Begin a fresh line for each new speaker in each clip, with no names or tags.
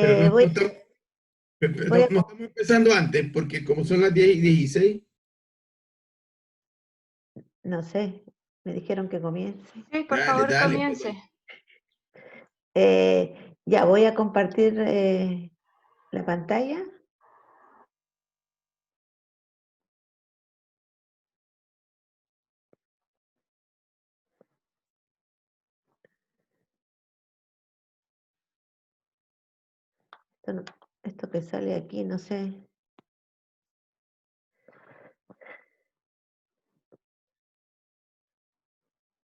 Pero
Eh, voy, voy a,
no estamos empezando antes, porque como son las 10:16,
no sé, me dijeron que comience.
Sí, por
dale,
favor,
dale, pues,
comience.
Ya voy a compartir la pantalla. Esto que sale aquí, no sé.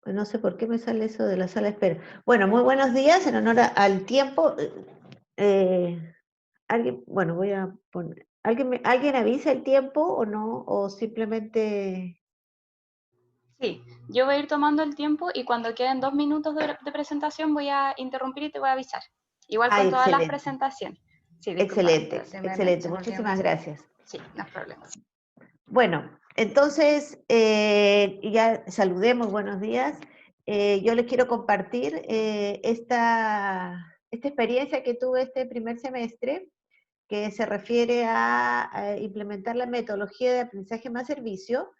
No sé por qué me sale eso de la sala de espera. Bueno, muy buenos días, en honor al tiempo. Bueno, voy a poner. ¿Alguien avisa el tiempo o no? O simplemente.
Sí, yo voy a ir tomando el tiempo y cuando queden 2 minutos de presentación voy a interrumpir y te voy a avisar. Igual con
Ay,
todas las
excelente.
presentaciones. Sí, disculpa,
Excelente,
se
excelente.
me olvidó
Muchísimas
mencionar.
gracias.
Sí, no hay problema.
Bueno, entonces, ya saludemos, buenos días. Yo les quiero compartir esta experiencia que tuve este primer semestre, que se refiere a implementar la metodología de aprendizaje más servicio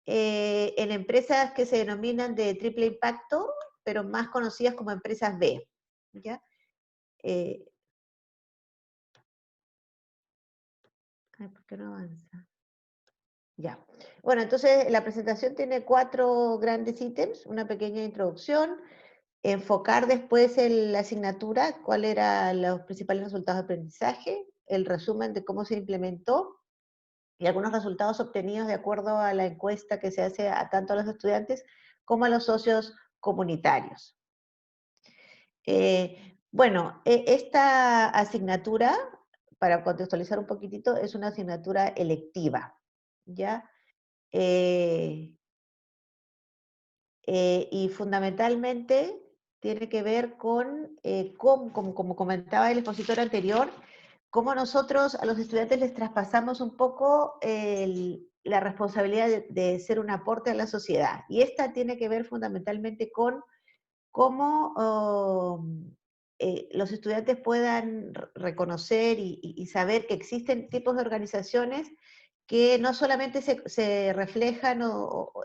en empresas que se denominan de triple impacto, pero más conocidas como empresas B. ¿Ya? Eh, ¿Por qué no avanza? Ya. Bueno, entonces la presentación tiene 4 grandes ítems, una pequeña introducción, enfocar después en la asignatura, cuáles eran los principales resultados de aprendizaje, el resumen de cómo se implementó y algunos resultados obtenidos de acuerdo a la encuesta que se hace tanto a los estudiantes como a los socios comunitarios. Bueno, esta asignatura, para contextualizar un poquitito, es una asignatura electiva, ¿ya? Y fundamentalmente tiene que ver con, como comentaba el expositor anterior, cómo nosotros a los estudiantes les traspasamos un poco la responsabilidad de ser un aporte a la sociedad. Y esta tiene que ver fundamentalmente con cómo los estudiantes puedan reconocer y saber que existen tipos de organizaciones que no solamente se reflejan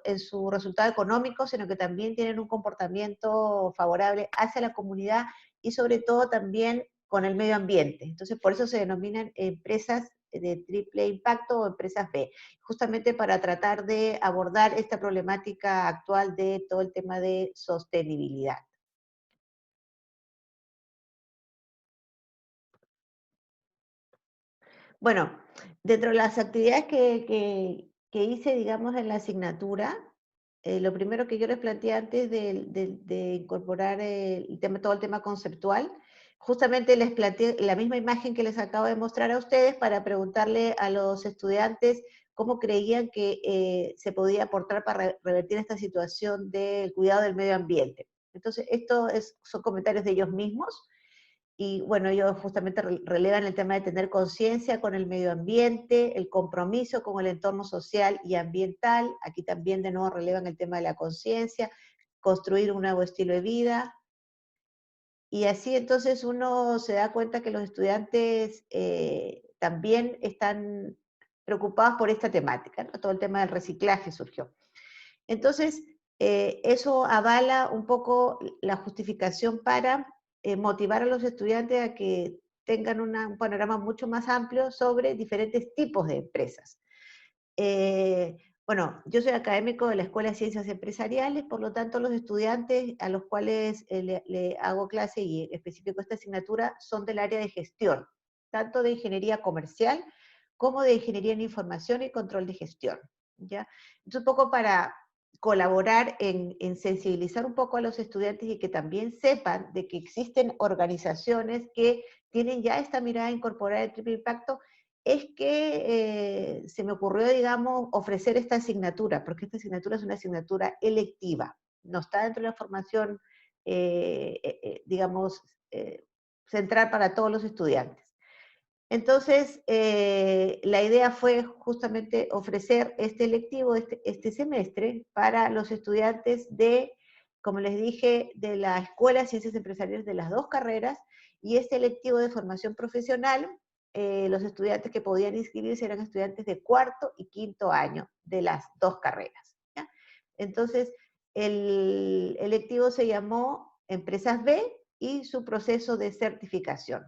en su resultado económico, sino que también tienen un comportamiento favorable hacia la comunidad y sobre todo también con el medio ambiente. Entonces, por eso se denominan empresas de triple impacto o empresas B, justamente para tratar de abordar esta problemática actual de todo el tema de sostenibilidad. Bueno, dentro de las actividades que hice, digamos, en la asignatura, lo primero que yo les planteé antes de incorporar todo el tema conceptual, justamente les planteé la misma imagen que les acabo de mostrar a ustedes para preguntarle a los estudiantes cómo creían que se podía aportar para revertir esta situación del cuidado del medio ambiente. Entonces, son comentarios de ellos mismos. Y bueno, ellos justamente relevan el tema de tener conciencia con el medio ambiente, el compromiso con el entorno social y ambiental. Aquí también de nuevo relevan el tema de la conciencia, construir un nuevo estilo de vida. Y así entonces uno se da cuenta que los estudiantes también están preocupados por esta temática, ¿no? Todo el tema del reciclaje surgió. Entonces, eso avala un poco la justificación para motivar a los estudiantes a que tengan un panorama mucho más amplio sobre diferentes tipos de empresas. Eh, bueno, yo soy académico de la Escuela de Ciencias Empresariales, por lo tanto los estudiantes a los cuales le hago clase y específico esta asignatura son del área de gestión, tanto de ingeniería comercial como de ingeniería en información y control de gestión. ¿Ya? Entonces, un poco para colaborar en sensibilizar un poco a los estudiantes y que también sepan de que existen organizaciones que tienen ya esta mirada incorporada del triple impacto, es que se me ocurrió, digamos, ofrecer esta asignatura, porque esta asignatura es una asignatura electiva, no está dentro de la formación, digamos, central para todos los estudiantes. Entonces, la idea fue justamente ofrecer este electivo este semestre para los estudiantes de, como les dije, de la Escuela de Ciencias Empresariales de las 2 carreras y este electivo de formación profesional, los estudiantes que podían inscribirse eran estudiantes de cuarto y quinto año de las dos carreras, ¿ya? Entonces, el electivo se llamó Empresas B y su proceso de certificación.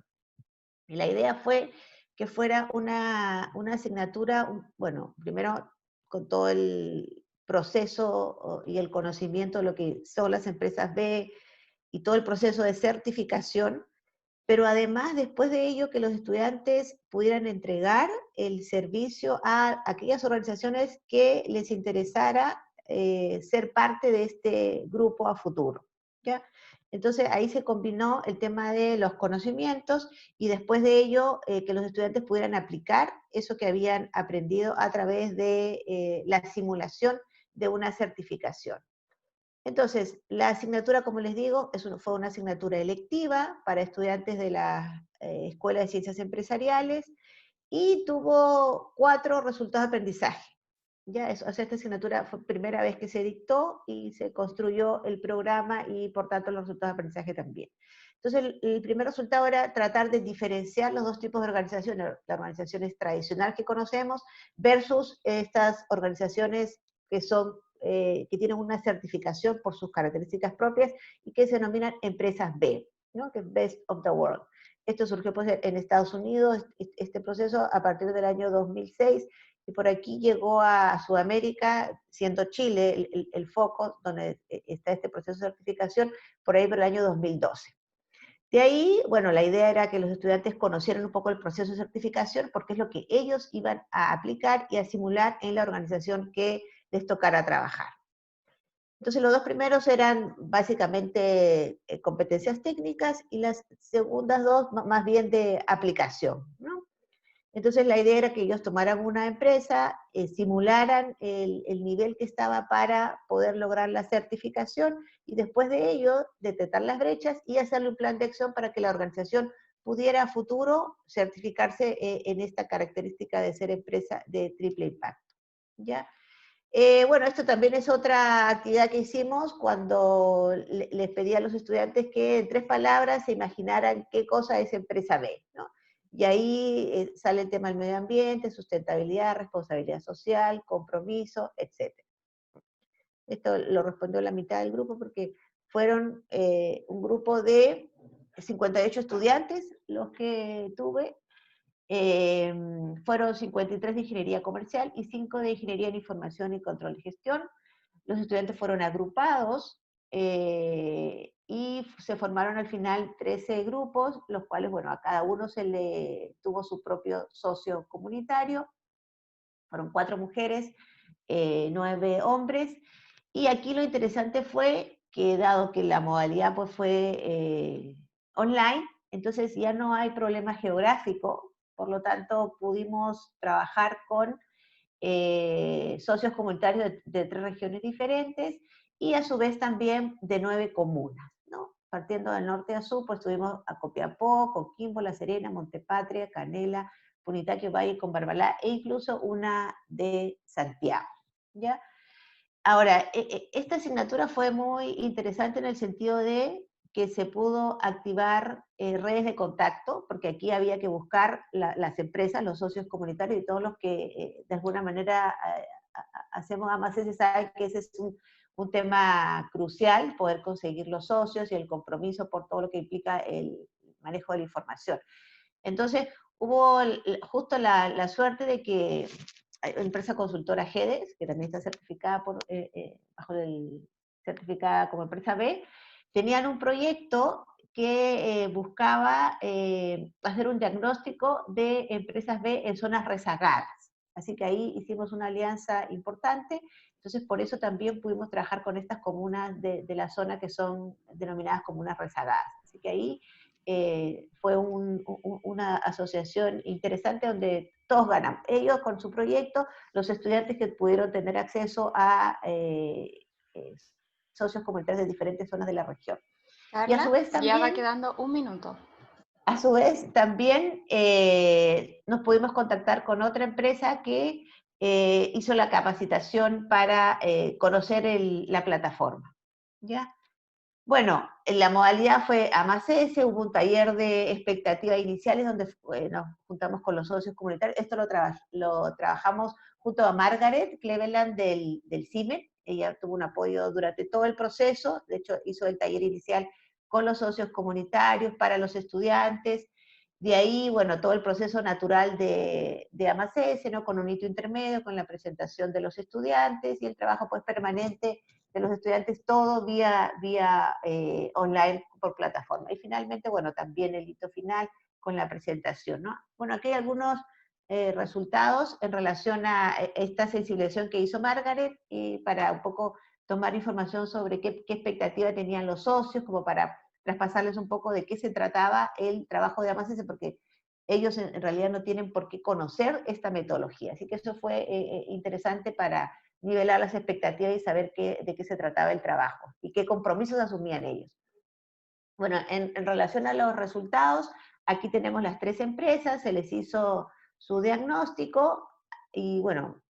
Y la idea fue que fuera una asignatura, bueno, primero con todo el proceso y el conocimiento de lo que son las empresas B y todo el proceso de certificación, pero además después de ello que los estudiantes pudieran entregar el servicio a aquellas organizaciones que les interesara ser parte de este grupo a futuro, ¿ya? Entonces ahí se combinó el tema de los conocimientos y después de ello que los estudiantes pudieran aplicar eso que habían aprendido a través de la simulación de una certificación. Entonces, la asignatura, como les digo, fue una asignatura electiva para estudiantes de la Escuela de Ciencias Empresariales y tuvo 4 resultados de aprendizaje. Ya, o sea, esta asignatura fue primera vez que se dictó y se construyó el programa y, por tanto, los resultados de aprendizaje también. Entonces, el primer resultado era tratar de diferenciar los dos tipos de organizaciones, las organizaciones tradicionales que conocemos versus estas organizaciones que son que tienen una certificación por sus características propias y que se denominan empresas B, ¿no? Que es Best of the World. Esto surgió pues, en Estados Unidos, este proceso a partir del año 2006, y por aquí llegó a Sudamérica, siendo Chile el foco donde está este proceso de certificación, por ahí por el año 2012. De ahí, bueno, la idea era que los estudiantes conocieran un poco el proceso de certificación, porque es lo que ellos iban a aplicar y a simular en la organización que les tocara trabajar. Entonces los dos primeros eran básicamente competencias técnicas y las segundas dos más bien de aplicación, ¿no? Entonces la idea era que ellos tomaran una empresa, simularan el nivel que estaba para poder lograr la certificación y después de ello detectar las brechas y hacerle un plan de acción para que la organización pudiera a futuro certificarse en esta característica de ser empresa de triple impacto, ¿ya? Bueno, esto también es otra actividad que hicimos cuando les pedí a los estudiantes que en 3 palabras se imaginaran qué cosa es empresa B, ¿no? Y ahí sale el tema del medio ambiente, sustentabilidad, responsabilidad social, compromiso, etc. Esto lo respondió la mitad del grupo porque fueron un grupo de 58 estudiantes los que tuve. Fueron 53 de Ingeniería Comercial y 5 de Ingeniería en Información y Control y Gestión. Los estudiantes fueron agrupados y se formaron al final 13 grupos, los cuales, bueno, a cada uno se le tuvo su propio socio comunitario. Fueron 4 mujeres, 9 hombres, y aquí lo interesante fue que dado que la modalidad pues, fue online, entonces ya no hay problema geográfico, por lo tanto pudimos trabajar con socios comunitarios de 3 regiones diferentes y a su vez también de 9 comunas, ¿no? Partiendo del norte a sur, pues tuvimos a Copiapó, Coquimbo, La Serena, Montepatria, Canela, Punitaquio, Valle, con Barbalá, e incluso una de Santiago, ¿ya? Ahora, esta asignatura fue muy interesante en el sentido de que se pudo activar redes de contacto, porque aquí había que buscar las empresas, los socios comunitarios y todos los que de alguna manera hacemos AMACES saben que ese es un tema crucial, poder conseguir los socios y el compromiso por todo lo que implica el manejo de la información. Entonces, hubo justo la suerte de que hay una empresa consultora GEDES, que también está certificada certificada como empresa B, tenían un proyecto que buscaba hacer un diagnóstico de empresas B en zonas rezagadas. Así que ahí hicimos una alianza importante, entonces por eso también pudimos trabajar con estas comunas de la zona que son denominadas comunas rezagadas. Así que ahí fue una asociación interesante donde todos ganan. Ellos con su proyecto, los estudiantes que pudieron tener acceso a socios comunitarios de diferentes zonas de la región.
Carla,
y a su vez también,
ya va quedando 1 minuto.
A su vez también nos pudimos contactar con otra empresa que hizo la capacitación para conocer la plataforma, ¿ya? Bueno, la modalidad fue AMACS, hubo un taller de expectativas iniciales donde nos juntamos con los socios comunitarios. Esto lo trabajamos junto a Margaret Cleveland del CIME. Ella tuvo un apoyo durante todo el proceso, de hecho hizo el taller inicial con los socios comunitarios para los estudiantes. De ahí, bueno, todo el proceso natural de AMACS, ¿no? Con un hito intermedio, con la presentación de los estudiantes y el trabajo pues permanente de los estudiantes, todo vía online por plataforma. Y finalmente, bueno, también el hito final con la presentación, ¿no? Bueno, aquí hay algunos resultados en relación a esta sensibilización que hizo Margaret y para un poco tomar información sobre qué expectativa tenían los socios, como para traspasarles un poco de qué se trataba el trabajo de AMACS, porque ellos en realidad no tienen por qué conocer esta metodología. Así que eso fue interesante para nivelar las expectativas y saber de qué se trataba el trabajo y qué compromisos asumían ellos. Bueno, en relación a los resultados, aquí tenemos las 3 empresas, se les hizo su diagnóstico y bueno,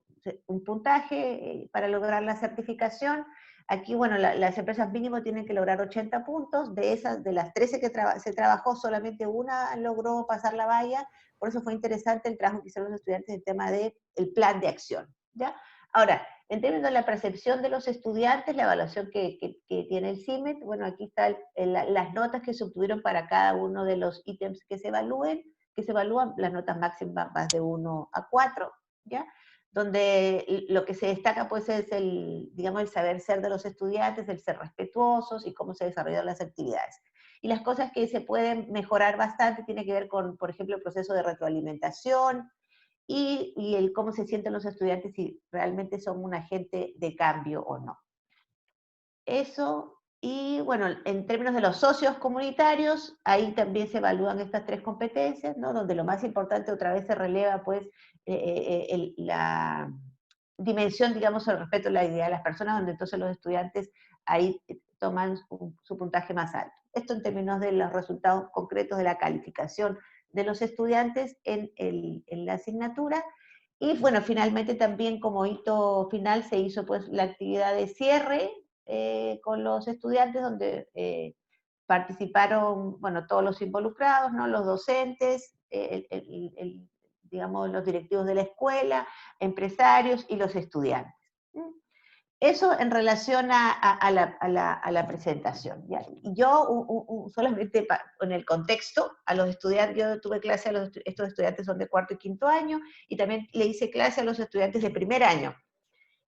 un puntaje para lograr la certificación. Aquí, bueno, las empresas mínimo tienen que lograr 80 puntos, de las 13 que se trabajó, solamente una logró pasar la valla, por eso fue interesante el trabajo que hicieron los estudiantes en el tema del plan de acción, ¿ya? Ahora, en términos de la percepción de los estudiantes, la evaluación que tiene el CIMET, bueno, aquí están las notas que se obtuvieron para cada uno de los ítems que se evalúan, las notas máximas más de 1 a 4, ¿ya? Donde lo que se destaca pues es digamos, el saber ser de los estudiantes, el ser respetuosos y cómo se desarrollan las actividades. Y las cosas que se pueden mejorar bastante tiene que ver con, por ejemplo, el proceso de retroalimentación, y el cómo se sienten los estudiantes, si realmente son un agente de cambio o no. Eso, y bueno, en términos de los socios comunitarios, ahí también se evalúan estas 3 competencias, ¿no? Donde lo más importante otra vez se releva, pues, la dimensión, digamos, al respeto a la dignidad de las personas, donde entonces los estudiantes ahí toman su puntaje más alto. Esto en términos de los resultados concretos de la calificación de los estudiantes en la asignatura. Y bueno, finalmente también como hito final se hizo pues la actividad de cierre con los estudiantes, donde participaron, bueno, todos los involucrados, ¿no? Los docentes, digamos, los directivos de la escuela, empresarios y los estudiantes. Eso en relación a la presentación. ¿Ya? Y yo, solamente en el contexto, a los estudiantes, yo tuve clase estos estudiantes son de 4º y 5º año, y también le hice clase a los estudiantes de 1er año.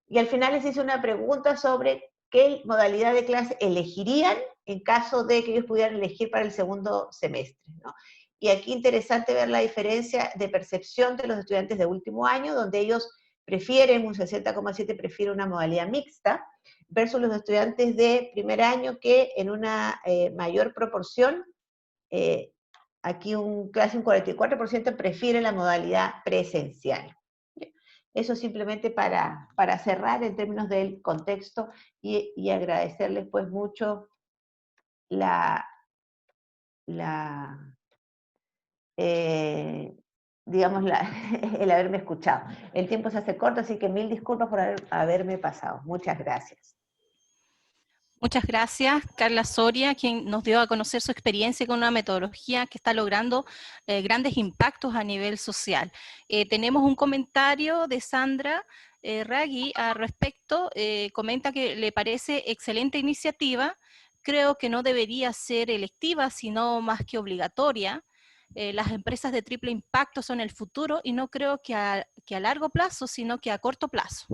Y al final les hice una pregunta sobre qué modalidad de clase elegirían en caso de que ellos pudieran elegir para el 2º semestre, ¿no? Y aquí interesante ver la diferencia de percepción de los estudiantes de último año, donde ellos prefieren, un 60,7 prefiere una modalidad mixta, versus los estudiantes de 1er año que en una mayor proporción, aquí casi un 44% prefiere la modalidad presencial. Eso simplemente para cerrar en términos del contexto y agradecerles pues mucho digamos, el haberme escuchado. El tiempo se hace corto, así que 1000 disculpas por haberme pasado. Muchas gracias.
Muchas gracias, Carla Soria, quien nos dio a conocer su experiencia con una metodología que está logrando grandes impactos a nivel social. Tenemos un comentario de Sandra Raggi al respecto. Comenta que le parece excelente iniciativa. Creo que no debería ser electiva, sino más que obligatoria. Las empresas de triple impacto son el futuro y no creo que a largo plazo, sino que a corto plazo.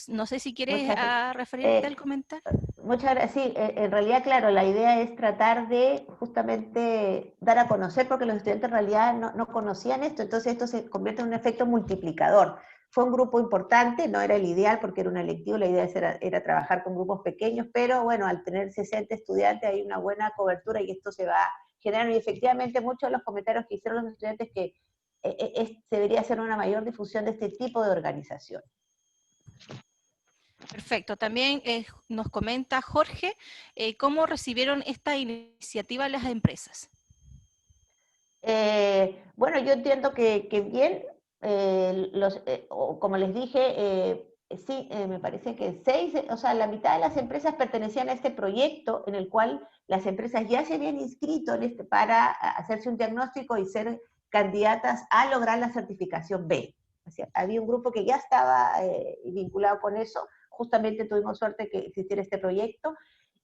No sé si quieres referirte al comentario.
Muchas gracias. Sí, en realidad, claro, la idea es tratar de justamente dar a conocer, porque los estudiantes en realidad no conocían esto, entonces esto se convierte en un efecto multiplicador. Fue un grupo importante, no era el ideal porque era un electivo, la idea era trabajar con grupos pequeños, pero bueno, al tener 60 estudiantes hay una buena cobertura y esto se va generando, y efectivamente muchos de los comentarios que hicieron los estudiantes que se debería hacer una mayor difusión de este tipo de organización.
Perfecto. También nos comenta Jorge, ¿cómo recibieron esta iniciativa las empresas?
Bueno, yo entiendo que bien, como les dije, sí, me parece que 6, o sea, la mitad de las empresas pertenecían a este proyecto en el cual las empresas ya se habían inscrito para hacerse un diagnóstico y ser candidatas a lograr la certificación B. O sea, había un grupo que ya estaba vinculado con eso, justamente tuvimos suerte que existiera este proyecto,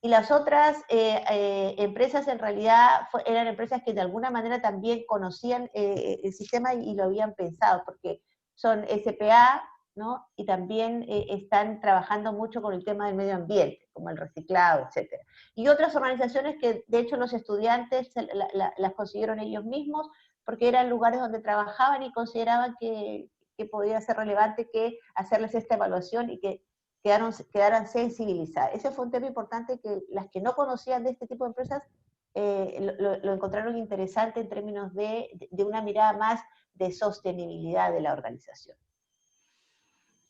y las otras empresas en realidad eran empresas que de alguna manera también conocían el sistema y lo habían pensado, porque son SPA, ¿no? Y también están trabajando mucho con el tema del medio ambiente, como el reciclado, etc. Y otras organizaciones que de hecho los estudiantes las consiguieron ellos mismos, porque eran lugares donde trabajaban y consideraban que podía ser relevante que hacerles esta evaluación y que quedaran sensibilizadas. Ese fue un tema importante que las que no conocían de este tipo de empresas lo encontraron interesante en términos de una mirada más de sostenibilidad de la organización.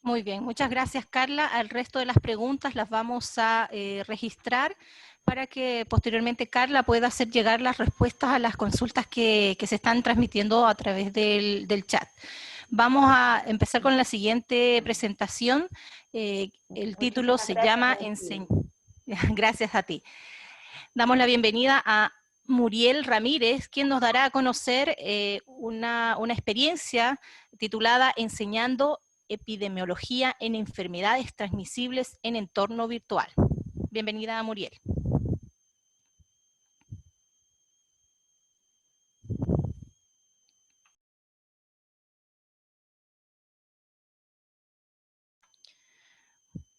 Muy bien, muchas gracias, Carla. Al resto de las preguntas las vamos a registrar para que posteriormente Carla pueda hacer llegar las respuestas a las consultas que se están transmitiendo a través del chat. Vamos a empezar con la siguiente presentación. El título se llama Gracias a ti. Damos la bienvenida a Muriel Ramírez, quien nos dará a conocer una experiencia titulada Enseñando epidemiología en enfermedades transmisibles en entorno virtual. Bienvenida, Muriel.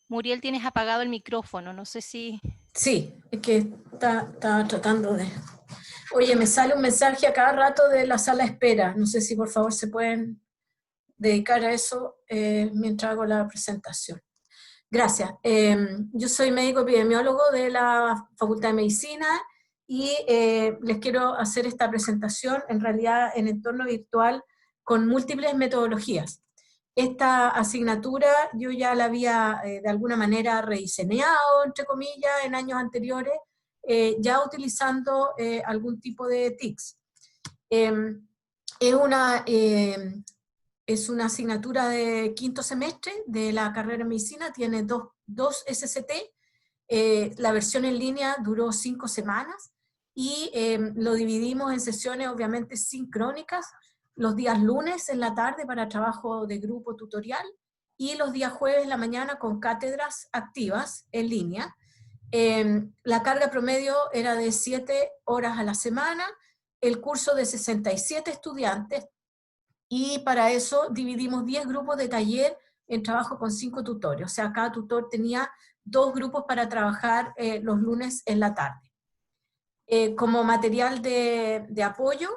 Muriel, tienes apagado el micrófono, no sé si...
Sí, es que estaba tratando de... Oye, me sale un mensaje a cada rato de la sala de espera, no sé si por favor se pueden dedicar a eso mientras hago la presentación. Gracias. Yo soy médico epidemiólogo de la Facultad de Medicina y les quiero hacer esta presentación en realidad en entorno virtual con múltiples metodologías. Esta asignatura yo ya la había de alguna manera rediseñado, entre comillas, en años anteriores, ya utilizando algún tipo de TICs. Es una asignatura de quinto semestre de la carrera de medicina, tiene dos SCT, la versión en línea duró 5 semanas, y lo dividimos en sesiones obviamente sincrónicas, los días lunes en la tarde para trabajo de grupo tutorial, y los días jueves en la mañana con cátedras activas en línea. La carga promedio era de 7 horas a la semana, el curso de 67 estudiantes, y para eso dividimos 10 grupos de taller en trabajo con 5 tutores, o sea, cada tutor tenía 2 grupos para trabajar los lunes en la tarde. Como material de apoyo,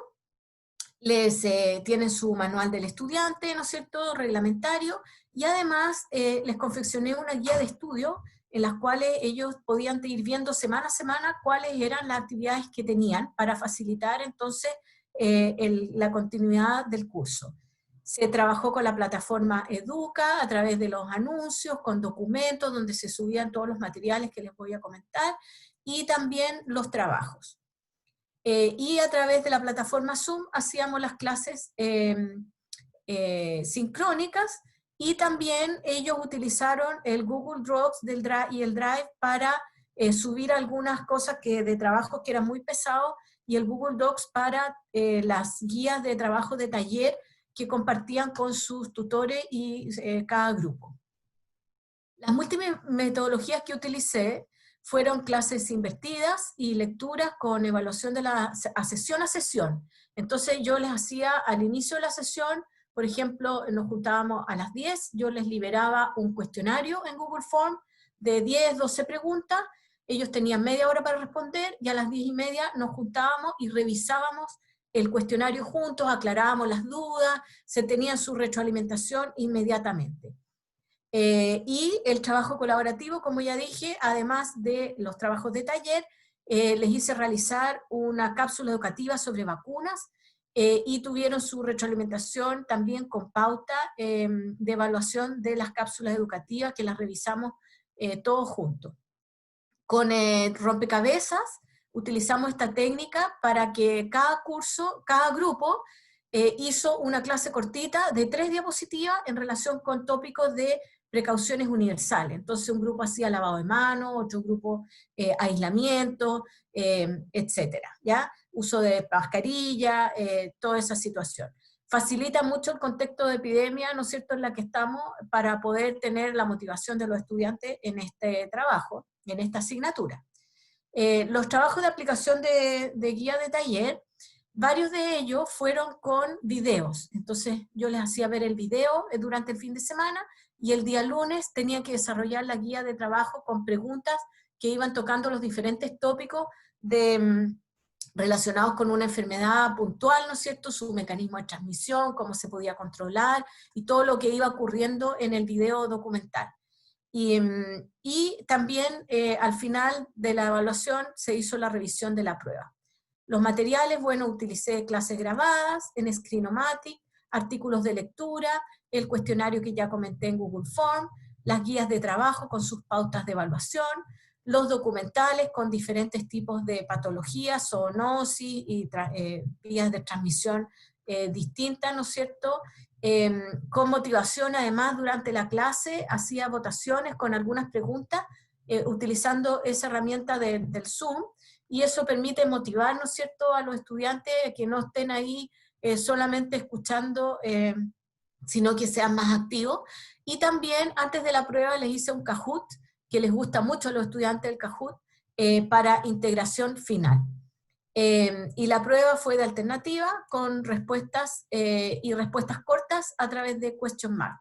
tienen su manual del estudiante, ¿no es cierto?, reglamentario, y además les confeccioné una guía de estudio en las cuales ellos podían ir viendo semana a semana cuáles eran las actividades que tenían para facilitar entonces la continuidad del curso. Se trabajó con la plataforma Educa a través de los anuncios, con documentos donde se subían todos los materiales que les voy a comentar, y también los trabajos. Y a través de la plataforma Zoom hacíamos las clases sincrónicas, y también ellos utilizaron el Google Docs y el Drive para subir algunas cosas de trabajo que eran muy pesados, y el Google Docs para las guías de trabajo de taller que compartían con sus tutores y cada grupo. Las múltiples metodologías que utilicé fueron clases invertidas y lecturas con evaluación de sesión a sesión. Entonces yo les hacía al inicio de la sesión, por ejemplo, nos juntábamos a las 10, yo les liberaba un cuestionario en Google Form de 10, 12 preguntas, ellos tenían media hora para responder, y a las 10:30 nos juntábamos y revisábamos el cuestionario juntos, aclarábamos las dudas, se tenía su retroalimentación inmediatamente. Y el trabajo colaborativo, como ya dije, además de los trabajos de taller, les hice realizar una cápsula educativa sobre vacunas, y tuvieron su retroalimentación también con pauta de evaluación de las cápsulas educativas, que las revisamos todos juntos. Con rompecabezas utilizamos esta técnica para que cada grupo hizo una clase cortita de 3 diapositivas en relación con tópicos de precauciones universales. Entonces un grupo hacía lavado de manos, otro grupo aislamiento, etcétera, ¿ya? Uso de mascarilla, toda esa situación. Facilita mucho el contexto de epidemia, ¿no es cierto?, en la que estamos, para poder tener la motivación de los estudiantes en este trabajo, en esta asignatura. Los trabajos de aplicación de guía de taller, varios de ellos fueron con videos. Entonces yo les hacía ver el video durante el fin de semana, y el día lunes tenían que desarrollar la guía de trabajo con preguntas que iban tocando los diferentes tópicos relacionados con una enfermedad puntual, ¿no es cierto?, su mecanismo de transmisión, cómo se podía controlar, y todo lo que iba ocurriendo en el video documental. Y también al final de la evaluación se hizo la revisión de la prueba. Los materiales, bueno, utilicé clases grabadas en Screenomatic, artículos de lectura, el cuestionario que ya comenté en Google Form, las guías de trabajo con sus pautas de evaluación, los documentales con diferentes tipos de patologías, zoonosis y vías de transmisión distintas, ¿no es cierto? Con motivación, además, durante la clase hacía votaciones con algunas preguntas, utilizando esa herramienta del Zoom, y eso permite motivar, ¿no es cierto?, a los estudiantes que no estén ahí solamente escuchando, sino que sean más activos. Y también antes de la prueba les hice un Kahoot, que les gusta mucho a los estudiantes del Kahoot, para integración final. Y la prueba fue de alternativa, con respuestas y respuestas cortas a través de question mark.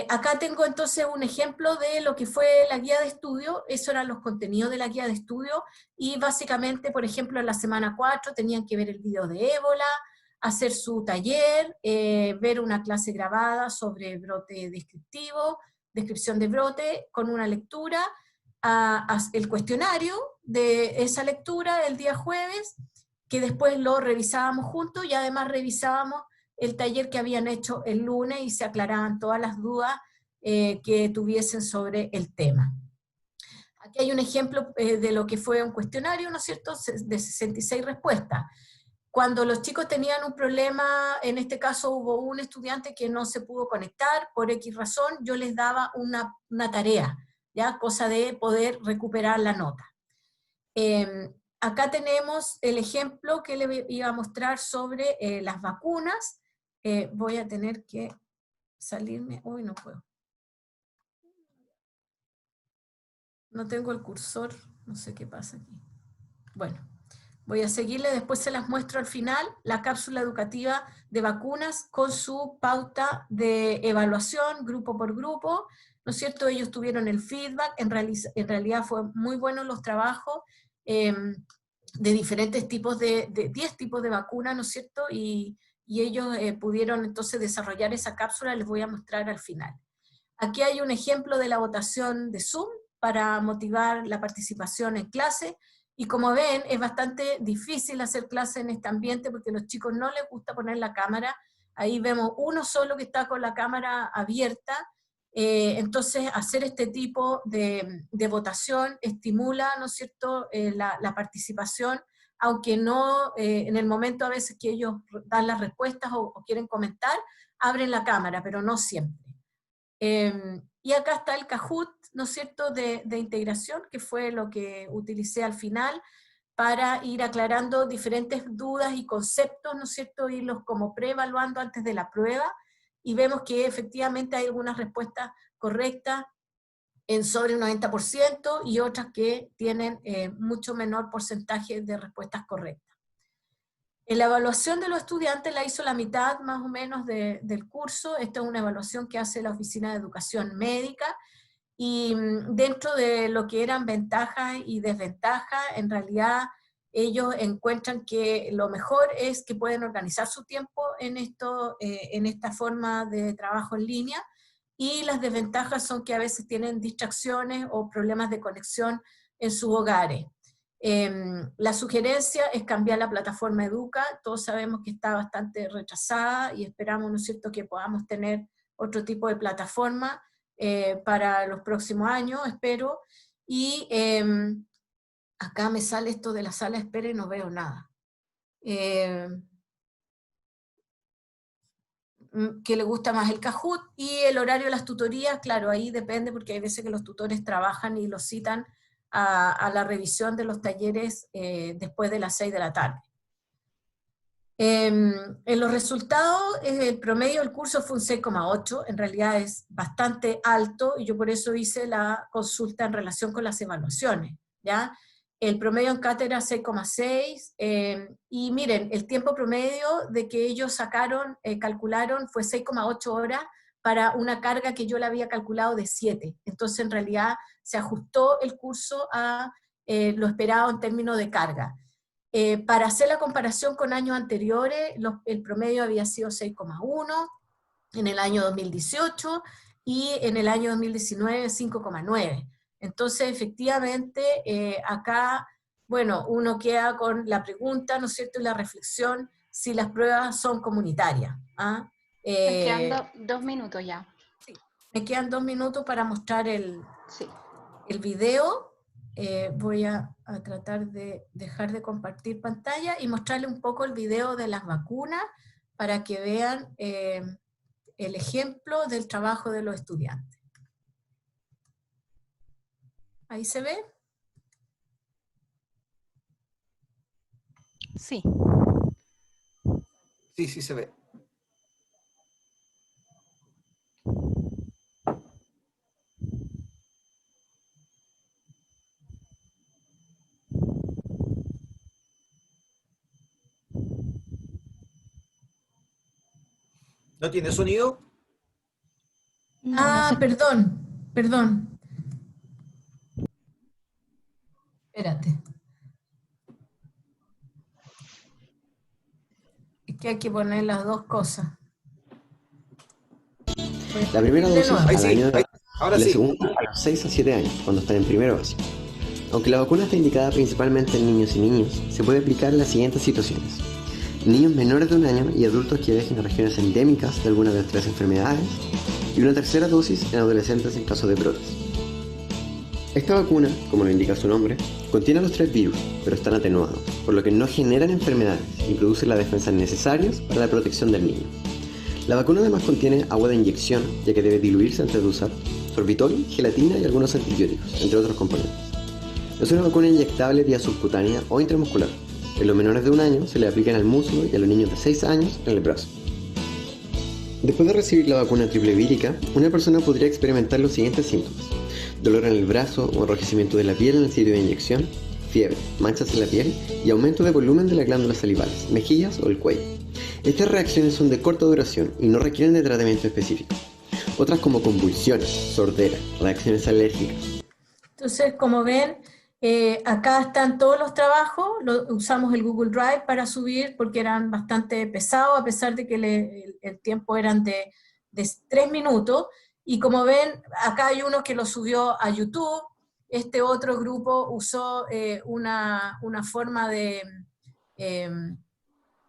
Acá tengo entonces un ejemplo de lo que fue la guía de estudio. Esos eran los contenidos de la guía de estudio, y básicamente, por ejemplo, en la semana 4 tenían que ver el video de ébola, hacer su taller, ver una clase grabada sobre brote descriptivo, descripción de brote con una lectura, el cuestionario de esa lectura el día jueves, que después lo revisábamos juntos, y además revisábamos el taller que habían hecho el lunes y se aclaraban todas las dudas que tuviesen sobre el tema. Aquí hay un ejemplo de lo que fue un cuestionario, ¿no es cierto?, de 66 respuestas. Cuando los chicos tenían un problema, en este caso hubo un estudiante que no se pudo conectar por X razón, yo les daba una tarea, ¿ya?, cosa de poder recuperar la nota. Acá tenemos el ejemplo que les iba a mostrar sobre las vacunas. Voy a tener que salirme, hoy no puedo. No tengo el cursor, no sé qué pasa aquí. Bueno, voy a seguirle, después se las muestro al final, la cápsula educativa de vacunas con su pauta de evaluación, grupo por grupo, ¿no es cierto? Ellos tuvieron el feedback, en realidad fue muy bueno los trabajos de diferentes tipos 10 tipos de vacunas, ¿no es cierto? Y ellos pudieron entonces desarrollar esa cápsula, les voy a mostrar al final. Aquí hay un ejemplo de la votación de Zoom para motivar la participación en clase, y como ven es bastante difícil hacer clase en este ambiente porque a los chicos no les gusta poner la cámara. Ahí vemos uno solo que está con la cámara abierta, entonces hacer este tipo de votación estimula, ¿no es cierto?, la participación, aunque no en el momento a veces que ellos dan las respuestas o quieren comentar, abren la cámara, pero no siempre. Y acá está el Kahoot, ¿no es cierto?, de integración, que fue lo que utilicé al final para ir aclarando diferentes dudas y conceptos, ¿no es cierto?, irlos como preevaluando antes de la prueba, y vemos que efectivamente hay algunas respuestas correctas en sobre un 90% y otras que tienen mucho menor porcentaje de respuestas correctas. La evaluación de los estudiantes la hizo la mitad más o menos del curso. Esta es una evaluación que hace la Oficina de Educación Médica, y dentro de lo que eran ventajas y desventajas, en realidad ellos encuentran que lo mejor es que pueden organizar su tiempo en esta forma de trabajo en línea, y las desventajas son que a veces tienen distracciones o problemas de conexión en sus hogares. La sugerencia es cambiar la plataforma Educa. Todos sabemos que está bastante retrasada y esperamos, ¿no es cierto?, que podamos tener otro tipo de plataforma para los próximos años, espero. Y acá me sale esto de la sala de espera y no veo nada. que le gusta más el Kahoot, y el horario de las tutorías, claro, ahí depende, porque hay veces que los tutores trabajan y los citan a la revisión de los talleres después de las 6 de la tarde. En los resultados, el promedio del curso fue un 6,8, en realidad es bastante alto, y yo por eso hice la consulta en relación con las evaluaciones, ¿ya? El promedio en cátedra 6,6, y miren, el tiempo promedio de que ellos sacaron, calcularon, fue 6,8 horas para una carga que yo le había calculado de 7, entonces en realidad se ajustó el curso a lo esperado en términos de carga. Para hacer la comparación con años anteriores, el promedio había sido 6,1 en el año 2018 y en el año 2019 5,9. Entonces, efectivamente, acá, bueno, uno queda con la pregunta, ¿no es cierto?, y la reflexión, si las pruebas son comunitarias. ¿Ah?
Me quedan 2 minutos ya.
Sí, me quedan 2 minutos para mostrar el
Sí.
video. Voy a tratar de dejar de compartir pantalla y mostrarle un poco el video de las vacunas para que vean el ejemplo del trabajo de los estudiantes. ¿Ahí se ve?
Sí.
Sí, sí se ve. ¿No tiene sonido?
Ah, perdón. Espérate. Es que hay que poner las dos cosas.
La primera
De
dosis
nuevo.
Ahí
al
sí,
año de
ahí-
edad
ahora
y la
sí.
segunda a los 6 a 7 años, cuando están en primero básico. Aunque la vacuna está indicada principalmente en niños y niñas, se puede aplicar en las siguientes situaciones. Niños menores de 1 año y adultos que viajen a regiones endémicas de alguna de las 3 enfermedades, y una tercera dosis en adolescentes en caso de brotes. Esta vacuna, como lo indica su nombre, contiene los 3 virus, pero están atenuados, por lo que no generan enfermedades y producen las defensas necesarias para la protección del niño. La vacuna además contiene agua de inyección, ya que debe diluirse antes de usar, sorbitol, gelatina y algunos antibióticos, entre otros componentes. Es una vacuna inyectable vía subcutánea o intramuscular. En los menores de 1 año se le aplica en el muslo y a los niños de 6 años en el brazo. Después de recibir la vacuna triple vírica, una persona podría experimentar los siguientes síntomas: dolor en el brazo o enrojecimiento de la piel en el sitio de inyección, fiebre, manchas en la piel y aumento de volumen de las glándulas salivales, mejillas o el cuello. Estas reacciones son de corta duración y no requieren de tratamiento específico. Otras como convulsiones, sordera, reacciones alérgicas.
Entonces, como ven, acá están todos los trabajos, usamos el Google Drive para subir porque eran bastante pesados, a pesar de que el tiempo eran de 3 minutos, y como ven, acá hay uno que lo subió a YouTube, este otro grupo usó una forma de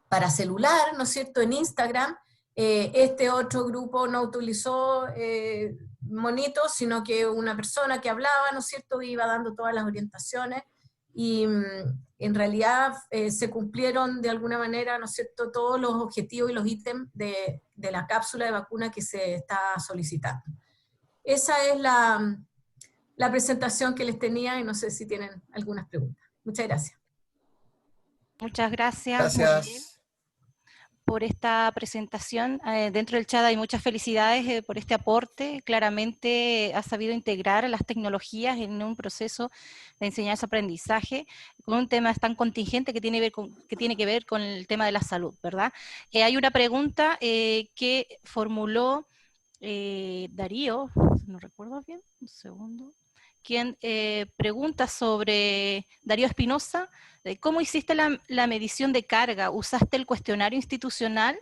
para celular, ¿no es cierto?, en Instagram. Este otro grupo no utilizó monitos, sino que una persona que hablaba, ¿no es cierto?, iba dando todas las orientaciones, y en realidad se cumplieron de alguna manera, ¿no es cierto?, todos los objetivos y los ítems de la cápsula de vacuna que se está solicitando. Esa es la presentación que les tenía, y no sé si tienen algunas preguntas. Muchas gracias.
Muchas gracias. Muy bien,
Gracias.
por esta presentación. Dentro del chat hay muchas felicidades por este aporte. Claramente ha sabido integrar las tecnologías en un proceso de enseñanza-aprendizaje con un tema tan contingente que tiene que ver con el tema de la salud, ¿verdad? Hay una pregunta que formuló Darío, no recuerdo bien, un segundo, quien pregunta sobre Darío Espinosa. ¿Cómo hiciste la medición de carga? ¿Usaste el cuestionario institucional?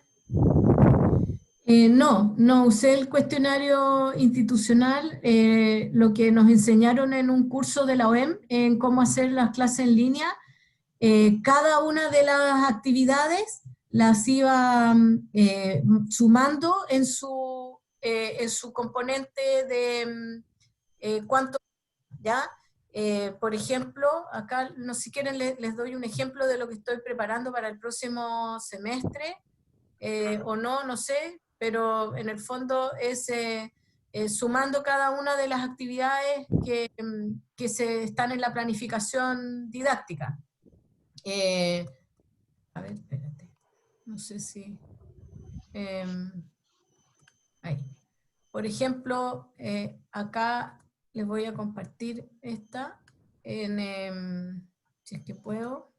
No usé el cuestionario institucional, lo que nos enseñaron en un curso de la OEM en cómo hacer las clases en línea. Cada una de las actividades las iba sumando en su componente de cuánto, ¿ya? Por ejemplo, acá, no sé si quieren, les doy un ejemplo de lo que estoy preparando para el próximo semestre, o no sé. pero en el fondo es sumando cada una de las actividades que se están en la planificación didáctica. A ver, espérate, no sé si... ahí. Por ejemplo, acá les voy a compartir esta, si es que puedo.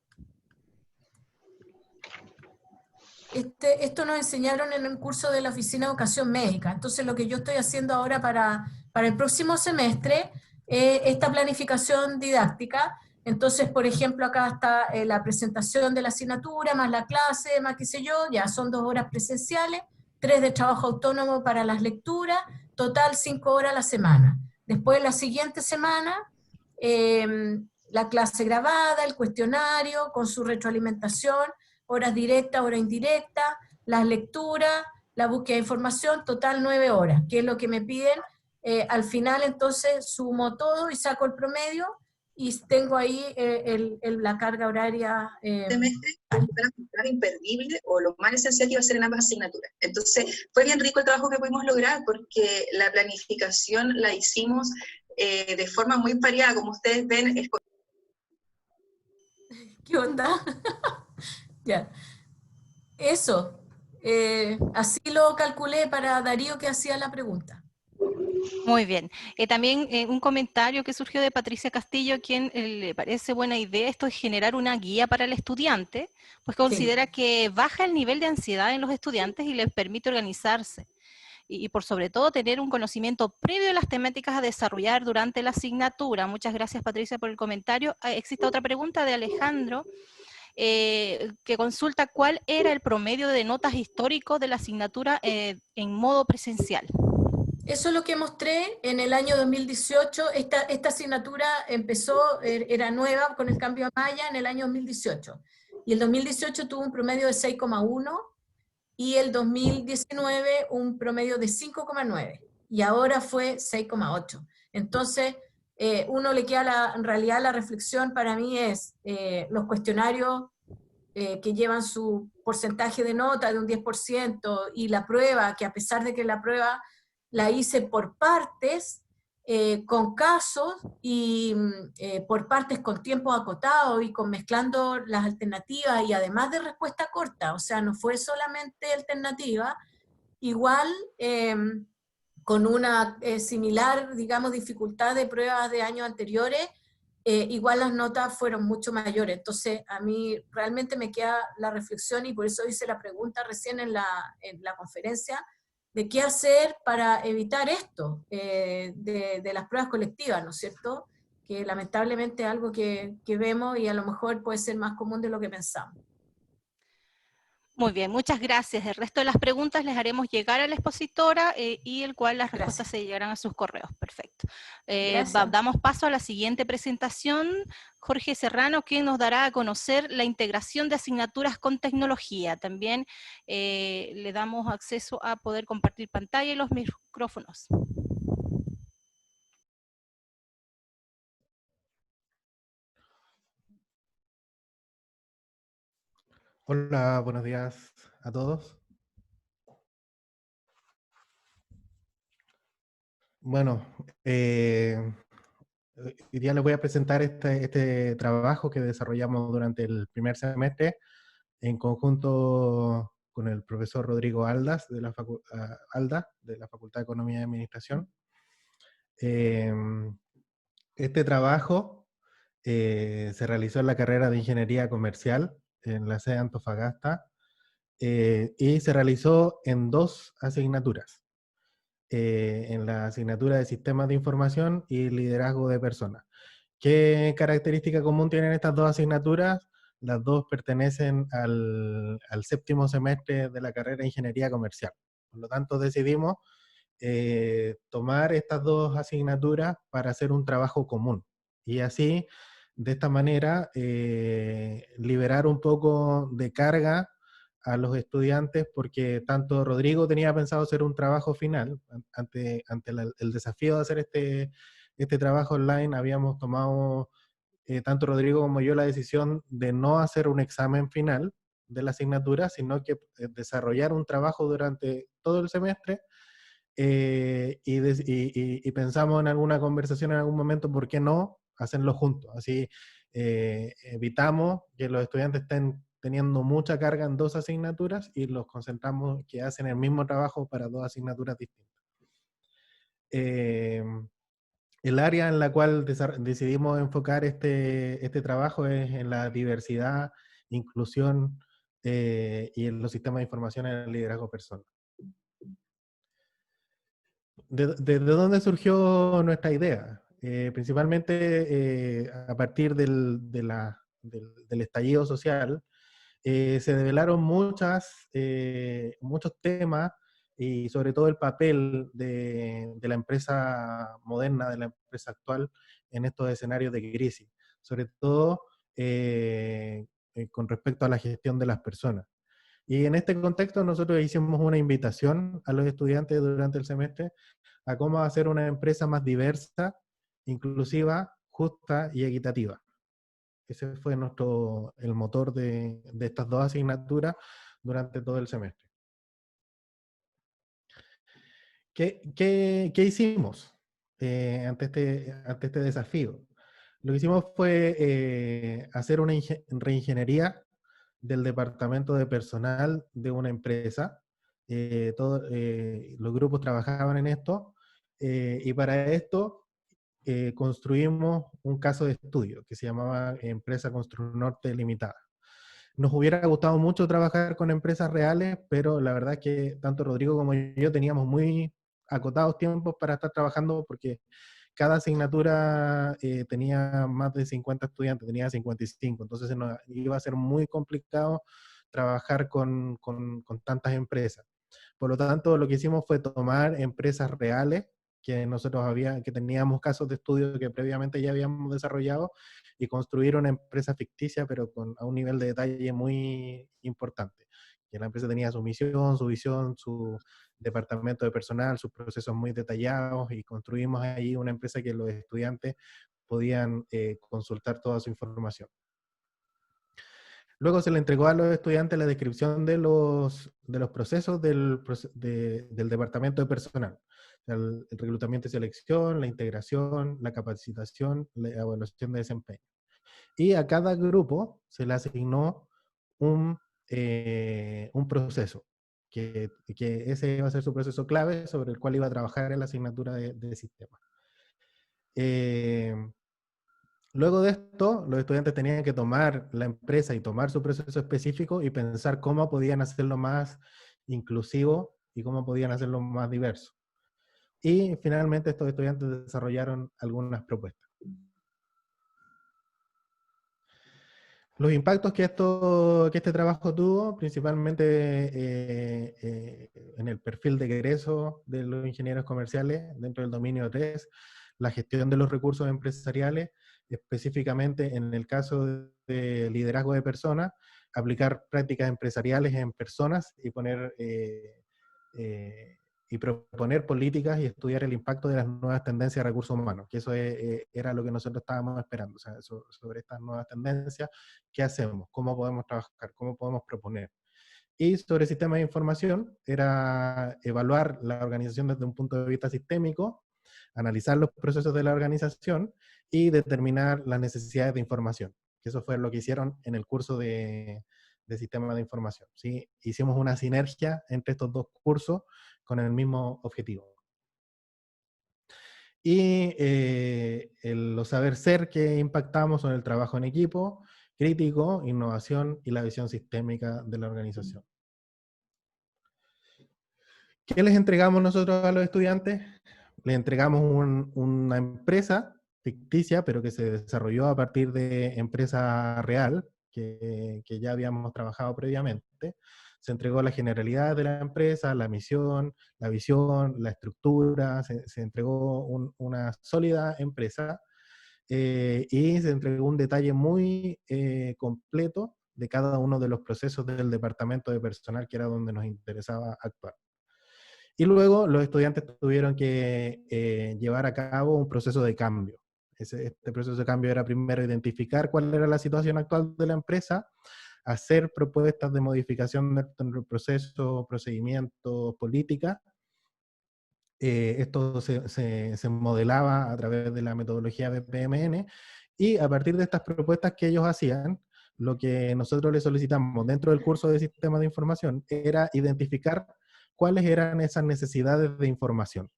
Esto nos enseñaron en un curso de la Oficina de Educación Médica, entonces lo que yo estoy haciendo ahora para el próximo semestre, esta planificación didáctica. Entonces, por ejemplo, acá está la presentación de la asignatura, más la clase, más qué sé yo, ya son 2 horas presenciales, 3 de trabajo autónomo para las lecturas, total 5 horas a la semana. Después, la siguiente semana, la clase grabada, el cuestionario, con su retroalimentación, horas directas, horas indirectas, las lecturas, la búsqueda de información, total 9 horas, que es lo que me piden. Al final, entonces, sumo todo y saco el promedio, y tengo ahí la carga horaria.
Semestre era imperdible o lo más esencial que iba a ser en ambas asignaturas. Entonces fue bien rico el trabajo que pudimos lograr porque la planificación la hicimos de forma muy variada, como ustedes ven.
¿Qué onda? Ya. Eso. Así lo calculé para Darío, que hacía la pregunta.
Muy bien. También un comentario que surgió de Patricia Castillo, quien le parece buena idea esto de generar una guía para el estudiante, pues considera que baja el nivel de ansiedad en los estudiantes y les permite organizarse. Y por sobre todo tener un conocimiento previo de las temáticas a desarrollar durante la asignatura. Muchas gracias, Patricia, por el comentario. Existe otra pregunta de Alejandro, que consulta cuál era el promedio de notas histórico de la asignatura en modo presencial.
Eso es lo que mostré en el año 2018. Esta asignatura empezó, era nueva con el cambio a Maya en el año 2018. Y el 2018 tuvo un promedio de 6,1 y el 2019 un promedio de 5,9. Y ahora fue 6,8. Entonces, uno le queda, en realidad la reflexión para mí es los cuestionarios que llevan su porcentaje de nota de un 10% y la prueba, que a pesar de que la prueba la hice por partes, con casos y por partes con tiempo acotado y con mezclando las alternativas y además de respuesta corta, o sea, no fue solamente alternativa, igual con una similar, digamos, dificultad de pruebas de años anteriores, igual las notas fueron mucho mayores. Entonces, a mí realmente me queda la reflexión, y por eso hice la pregunta recién en la conferencia, de qué hacer para evitar esto de las pruebas colectivas, ¿no es cierto? Que lamentablemente es algo que vemos y a lo mejor puede ser más común de lo que pensamos.
Muy bien, muchas gracias. El resto de las preguntas les haremos llegar a la expositora y el cual las respuestas se llegarán a sus correos. Perfecto. Damos paso a la siguiente presentación. Jorge Serrano, quien nos dará a conocer la integración de asignaturas con tecnología. También le damos acceso a poder compartir pantalla y los micrófonos.
Hola, buenos días a todos. Bueno, hoy día les voy a presentar este trabajo que desarrollamos durante el primer semestre en conjunto con el profesor Rodrigo Aldas de la Facultad de Economía y Administración. Este trabajo se realizó en la carrera de Ingeniería Comercial en la sede de Antofagasta y se realizó en 2 asignaturas. En la asignatura de Sistemas de Información y Liderazgo de Personas. ¿Qué característica común tienen estas 2 asignaturas? Las 2 pertenecen al 7º semestre de la carrera de Ingeniería Comercial. Por lo tanto, decidimos tomar estas 2 asignaturas para hacer un trabajo común. Y así, de esta manera, liberar un poco de carga a los estudiantes, porque tanto Rodrigo tenía pensado hacer un trabajo final, ante el desafío de hacer este trabajo online, habíamos tomado, tanto Rodrigo como yo, la decisión de no hacer un examen final, de la asignatura, sino que desarrollar un trabajo durante todo el semestre. Y pensamos en alguna conversación en algún momento, ¿por qué no hacerlo juntos? Así evitamos que los estudiantes estén teniendo mucha carga en 2 asignaturas y los concentramos que hacen el mismo trabajo para 2 asignaturas distintas. El área en la cual decidimos enfocar este trabajo es en la diversidad, inclusión y en los sistemas de información en el liderazgo personal. ¿De dónde surgió nuestra idea? Principalmente a partir del estallido social, se develaron muchos temas y sobre todo el papel de la empresa moderna, de la empresa actual en estos escenarios de crisis, sobre todo con respecto a la gestión de las personas. Y en este contexto nosotros hicimos una invitación a los estudiantes durante el semestre a cómo hacer una empresa más diversa, inclusiva, justa y equitativa. Ese fue el motor de estas 2 asignaturas durante todo el semestre. ¿Qué hicimos ante este desafío? Lo que hicimos fue hacer una reingeniería del departamento de personal de una empresa. Los grupos trabajaban en esto, y para esto construimos un caso de estudio que se llamaba Empresa Construnorte Limitada. Nos hubiera gustado mucho trabajar con empresas reales, pero la verdad es que tanto Rodrigo como yo teníamos muy acotados tiempos para estar trabajando, porque cada asignatura tenía más de 50 estudiantes, tenía 55, entonces nos iba a ser muy complicado trabajar con tantas empresas. Por lo tanto, lo que hicimos fue tomar empresas reales que que teníamos casos de estudio que previamente ya habíamos desarrollado, y construir una empresa ficticia, pero a un nivel de detalle muy importante. Que la empresa tenía su misión, su visión, su departamento de personal, sus procesos muy detallados, y construimos ahí una empresa que los estudiantes podían consultar toda su información. Luego se le entregó a los estudiantes la descripción de los procesos del departamento de personal. El reclutamiento y selección, la integración, la capacitación, la evaluación de desempeño. Y a cada grupo se le asignó un proceso, que ese iba a ser su proceso clave sobre el cual iba a trabajar en la asignatura de sistema. Luego de esto, los estudiantes tenían que tomar la empresa y tomar su proceso específico y pensar cómo podían hacerlo más inclusivo y cómo podían hacerlo más diverso. Y finalmente estos estudiantes desarrollaron algunas propuestas. Los impactos que este trabajo tuvo, principalmente en el perfil de egreso de los ingenieros comerciales dentro del dominio 3, la gestión de los recursos empresariales, específicamente en el caso de liderazgo de personas, aplicar prácticas empresariales en personas y proponer políticas y estudiar el impacto de las nuevas tendencias de recursos humanos, que eso era lo que nosotros estábamos esperando, o sea, sobre estas nuevas tendencias, ¿qué hacemos? ¿Cómo podemos trabajar? ¿Cómo podemos proponer? Y sobre sistemas de información, era evaluar la organización desde un punto de vista sistémico, analizar los procesos de la organización y determinar las necesidades de información, que eso fue lo que hicieron en el curso de sistemas de información, ¿sí? Hicimos una sinergia entre estos 2 cursos con el mismo objetivo. Y los saber ser que impactamos son el trabajo en equipo, crítico, innovación y la visión sistémica de la organización. ¿Qué les entregamos nosotros a los estudiantes? Les entregamos una empresa ficticia, pero que se desarrolló a partir de empresa real, que ya habíamos trabajado previamente. Se entregó la generalidad de la empresa, la misión, la visión, la estructura, se entregó una sólida empresa, y se entregó un detalle muy completo de cada uno de los procesos del departamento de personal, que era donde nos interesaba actuar. Y luego los estudiantes tuvieron que llevar a cabo un proceso de cambio. Este proceso de cambio era primero identificar cuál era la situación actual de la empresa, hacer propuestas de modificación del proceso, procedimientos, política. Esto se modelaba a través de la metodología BPMN, y a partir de estas propuestas que ellos hacían, lo que nosotros les solicitamos dentro del curso de sistemas de información era identificar cuáles eran esas necesidades de información.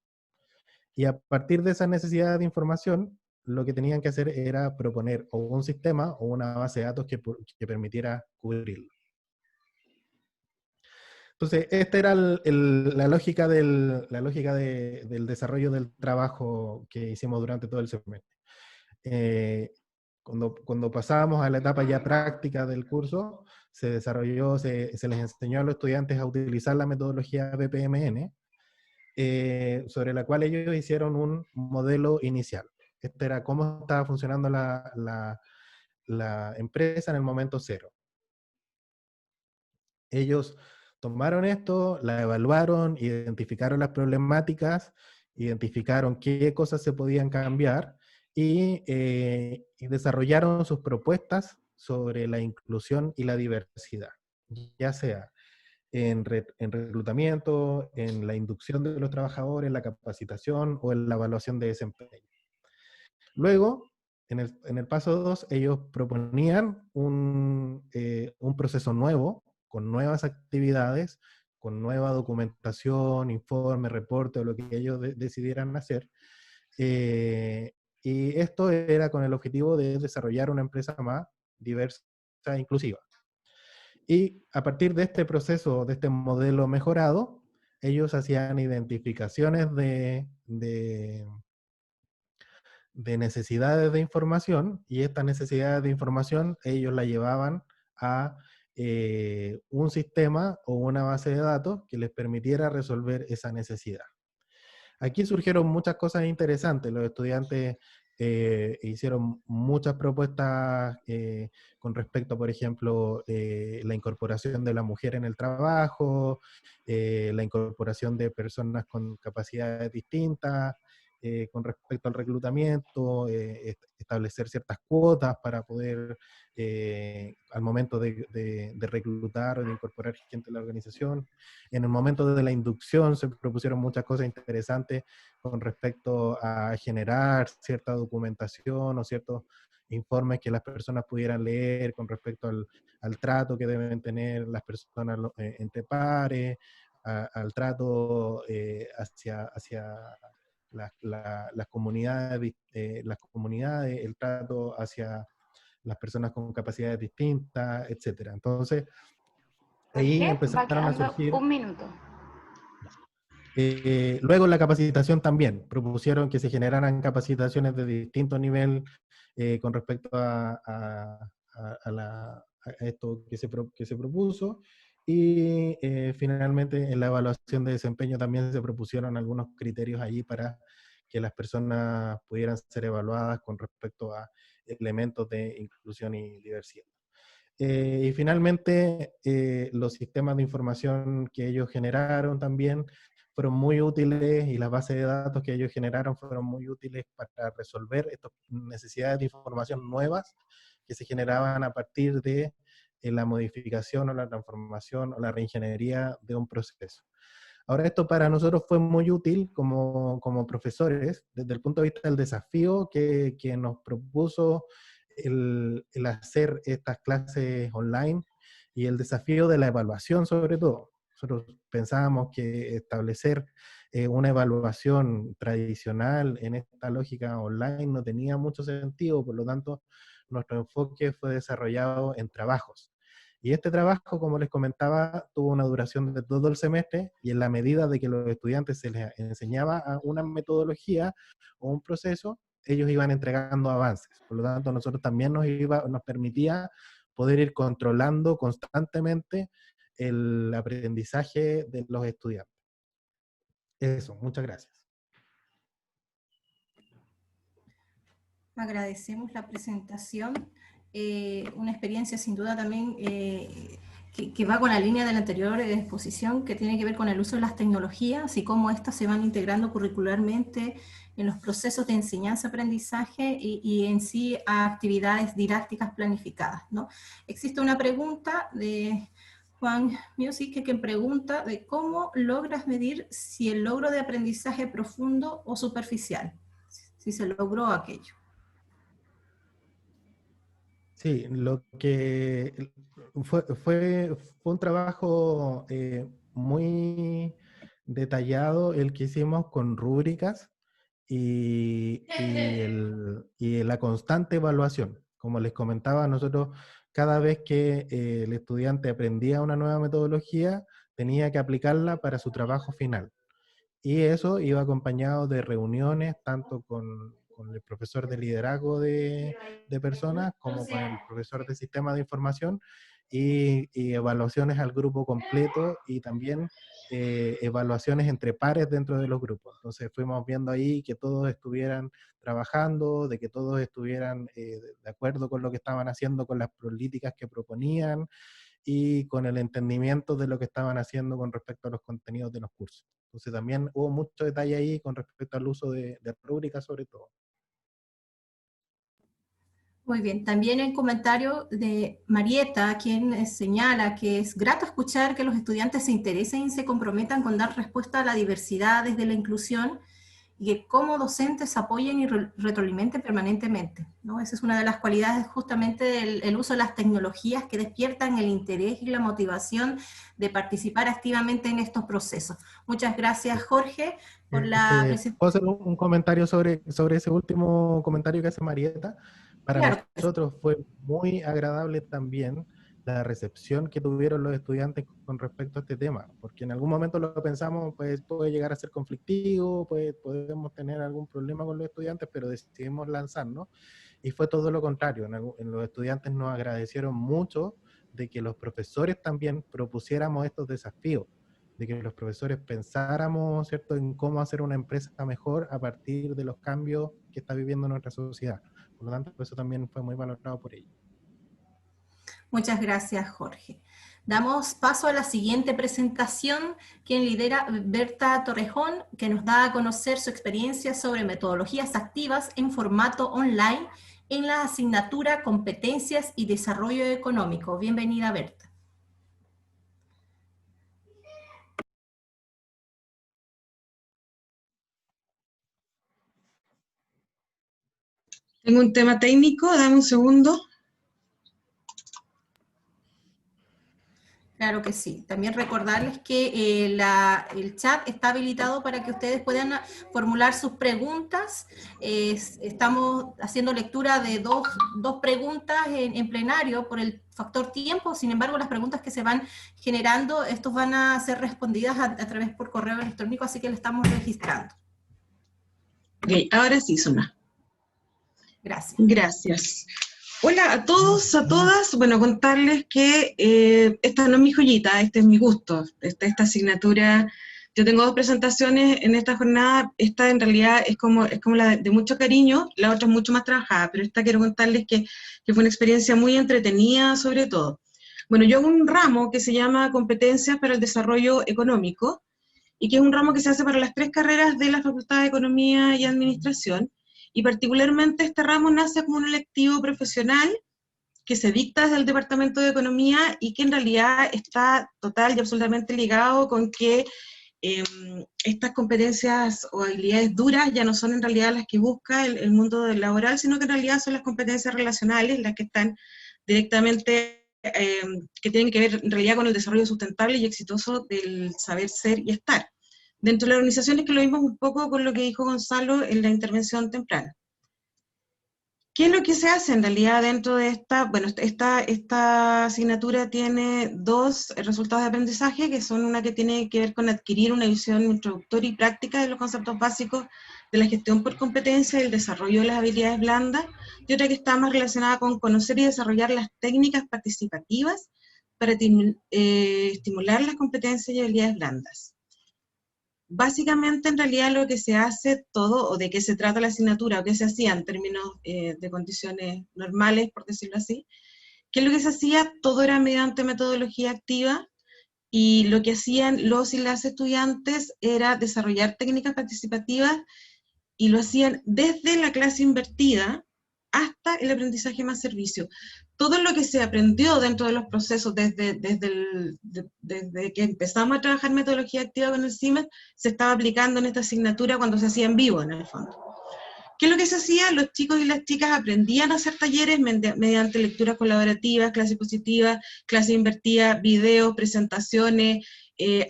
Y a partir de esas necesidades de información, lo que tenían que hacer era proponer o un sistema o una base de datos que permitiera cubrirlo. Entonces, esta era la lógica del desarrollo del trabajo que hicimos durante todo el semestre. Cuando pasábamos a la etapa ya práctica del curso, se desarrolló, se les enseñó a los estudiantes a utilizar la metodología BPMN, sobre la cual ellos hicieron un modelo inicial. Este era cómo estaba funcionando la empresa en el momento cero. Ellos tomaron esto, la evaluaron, identificaron las problemáticas, identificaron qué cosas se podían cambiar, y desarrollaron sus propuestas sobre la inclusión y la diversidad, ya sea en reclutamiento, en la inducción de los trabajadores, en la capacitación o en la evaluación de desempeño. Luego, en el paso 2, ellos proponían un proceso nuevo, con nuevas actividades, con nueva documentación, informe, reporte, o lo que ellos decidieran hacer. Y esto era con el objetivo de desarrollar una empresa más diversa e inclusiva. Y a partir de este proceso, de este modelo mejorado, ellos hacían identificaciones de necesidades de información, y estas necesidades de información ellos la llevaban a un sistema o una base de datos que les permitiera resolver esa necesidad. Aquí surgieron muchas cosas interesantes. Los estudiantes hicieron muchas propuestas con respecto, por ejemplo, la incorporación de la mujer en el trabajo, la incorporación de personas con capacidades distintas, con respecto al reclutamiento, establecer ciertas cuotas para poder, al momento de reclutar o de incorporar gente a la organización. En el momento de la inducción se propusieron muchas cosas interesantes con respecto a generar cierta documentación o ciertos informes que las personas pudieran leer con respecto al trato que deben tener las personas entre pares, al trato hacia las comunidades, el trato hacia las personas con capacidades distintas, etc. Entonces, ahí
Jorge, va
empezaron a
quedando
surgir.
un minuto.
Luego la capacitación también, propusieron que se generaran capacitaciones de distinto nivel con respecto a esto que se propuso, y finalmente en la evaluación de desempeño también se propusieron algunos criterios allí para que las personas pudieran ser evaluadas con respecto a elementos de inclusión y diversidad. Y finalmente, los sistemas de información que ellos generaron también fueron muy útiles, y las bases de datos que ellos generaron fueron muy útiles para resolver estas necesidades de información nuevas que se generaban a partir de la modificación o la transformación o la reingeniería de un proceso. Ahora, esto para nosotros fue muy útil como profesores, desde el punto de vista del desafío que nos propuso el hacer estas clases online, y el desafío de la evaluación sobre todo. Nosotros pensábamos que establecer una evaluación tradicional en esta lógica online no tenía mucho sentido, por lo tanto, nuestro enfoque fue desarrollado en trabajos. Y este trabajo, como les comentaba, tuvo una duración de todo el semestre, y en la medida de que los estudiantes se les enseñaba una metodología o un proceso, ellos iban entregando avances. Por lo tanto, nosotros también nos permitía poder ir controlando constantemente el aprendizaje de los estudiantes. Eso, muchas gracias.
Agradecemos la presentación, una experiencia sin duda también
que va con la línea de la anterior exposición, que tiene que ver con el uso de las tecnologías y cómo éstas se van integrando curricularmente en los procesos de enseñanza-aprendizaje y en sí a actividades didácticas planificadas, ¿no? Existe una pregunta de Juan Music que pregunta de cómo logras medir si el logro de aprendizaje es profundo o superficial, si se logró aquello.
Sí, lo que fue un trabajo muy detallado el que hicimos con rúbricas y la constante evaluación. Como les comentaba, nosotros cada vez que el estudiante aprendía una nueva metodología, tenía que aplicarla para su trabajo final. Y eso iba acompañado de reuniones, tanto con el profesor de liderazgo de personas, como con el profesor de sistemas de información, y evaluaciones al grupo completo, y también evaluaciones entre pares dentro de los grupos. Entonces fuimos viendo ahí que todos estuvieran trabajando, de que todos estuvieran de acuerdo con lo que estaban haciendo, con las políticas que proponían, y con el entendimiento de lo que estaban haciendo con respecto a los contenidos de los cursos. Entonces también hubo mucho detalle ahí con respecto al uso de rúbricas sobre todo.
Muy bien, también el comentario de Marieta, quien señala que es grato escuchar que los estudiantes se interesen y se comprometan con dar respuesta a la diversidad desde la inclusión, y que como docentes apoyen y retroalimenten permanentemente, ¿no? Esa es una de las cualidades justamente del uso de las tecnologías que despiertan el interés y la motivación de participar activamente en estos procesos. Muchas gracias, Jorge, por la presentación.
¿Puedo hacer un comentario sobre ese último comentario que hace Marieta? Para
claro.
Nosotros fue muy agradable también la recepción que tuvieron los estudiantes con respecto a este tema, porque en algún momento lo pensamos, pues puede llegar a ser conflictivo, pues podemos tener algún problema con los estudiantes, pero decidimos lanzarnos, y fue todo lo contrario. En los estudiantes nos agradecieron mucho de que los profesores también propusiéramos estos desafíos, de que los profesores pensáramos, ¿cierto?, en cómo hacer una empresa mejor a partir de los cambios que está viviendo nuestra sociedad. Por lo tanto, eso también fue muy valorado por ellos.
Muchas gracias, Jorge. Damos paso a la siguiente presentación, quien lidera Berta Torrejón, que nos da a conocer su experiencia sobre metodologías activas en formato online en la asignatura Competencias y Desarrollo Económico. Bienvenida, Berta.
Tengo un tema técnico, dame un segundo.
Claro que sí. También recordarles que el chat está habilitado para que ustedes puedan formular sus preguntas. Estamos haciendo lectura de dos preguntas en plenario por el factor tiempo. Sin embargo, las preguntas que se van generando, estos van a ser respondidas a través por correo electrónico, así que lo estamos registrando.
Ok, ahora sí, Suna.
Gracias.
Gracias. Hola a todos, a todas. Bueno, contarles que esta no es mi joyita, este es mi gusto. Esta asignatura, yo tengo 2 presentaciones en esta jornada. Esta en realidad es como la de mucho cariño, la otra es mucho más trabajada, pero esta quiero contarles que fue una experiencia muy entretenida sobre todo. Bueno, yo hago un ramo que se llama Competencias para el Desarrollo Económico, y que es un ramo que se hace para las 3 carreras de la Facultad de Economía y Administración. Y particularmente este ramo nace como un electivo profesional que se dicta desde el Departamento de Economía y que en realidad está total y absolutamente ligado con que estas competencias o habilidades duras ya no son en realidad las que busca el mundo laboral, sino que en realidad son las competencias relacionales las que están directamente, que tienen que ver en realidad con el desarrollo sustentable y exitoso del saber ser y estar. Dentro de las organizaciones, que lo vimos un poco con lo que dijo Gonzalo en la intervención temprana. ¿Qué es lo que se hace en realidad dentro de esta? Bueno, esta asignatura tiene 2 resultados de aprendizaje, que son una que tiene que ver con adquirir una visión introductoria y práctica de los conceptos básicos de la gestión por competencia y el desarrollo de las habilidades blandas, y otra que está más relacionada con conocer y desarrollar las técnicas participativas para estimular las competencias y habilidades blandas. Básicamente, en realidad, lo que se hace todo, o de qué se trata la asignatura, o qué se hacía en términos de condiciones normales, por decirlo así, ¿Qué es lo que se hacía? Todo era mediante metodología activa, y lo que hacían los y las estudiantes era desarrollar técnicas participativas, y lo hacían desde la clase invertida hasta el aprendizaje más servicio. Todo lo que se aprendió dentro de los procesos desde que empezamos a trabajar metodología activa con el CIMED, se estaba aplicando en esta asignatura cuando se hacía en vivo, en el fondo. ¿Qué es lo que se hacía? Los chicos y las chicas aprendían a hacer talleres mediante lecturas colaborativas, clases positivas, clases invertidas, videos, presentaciones,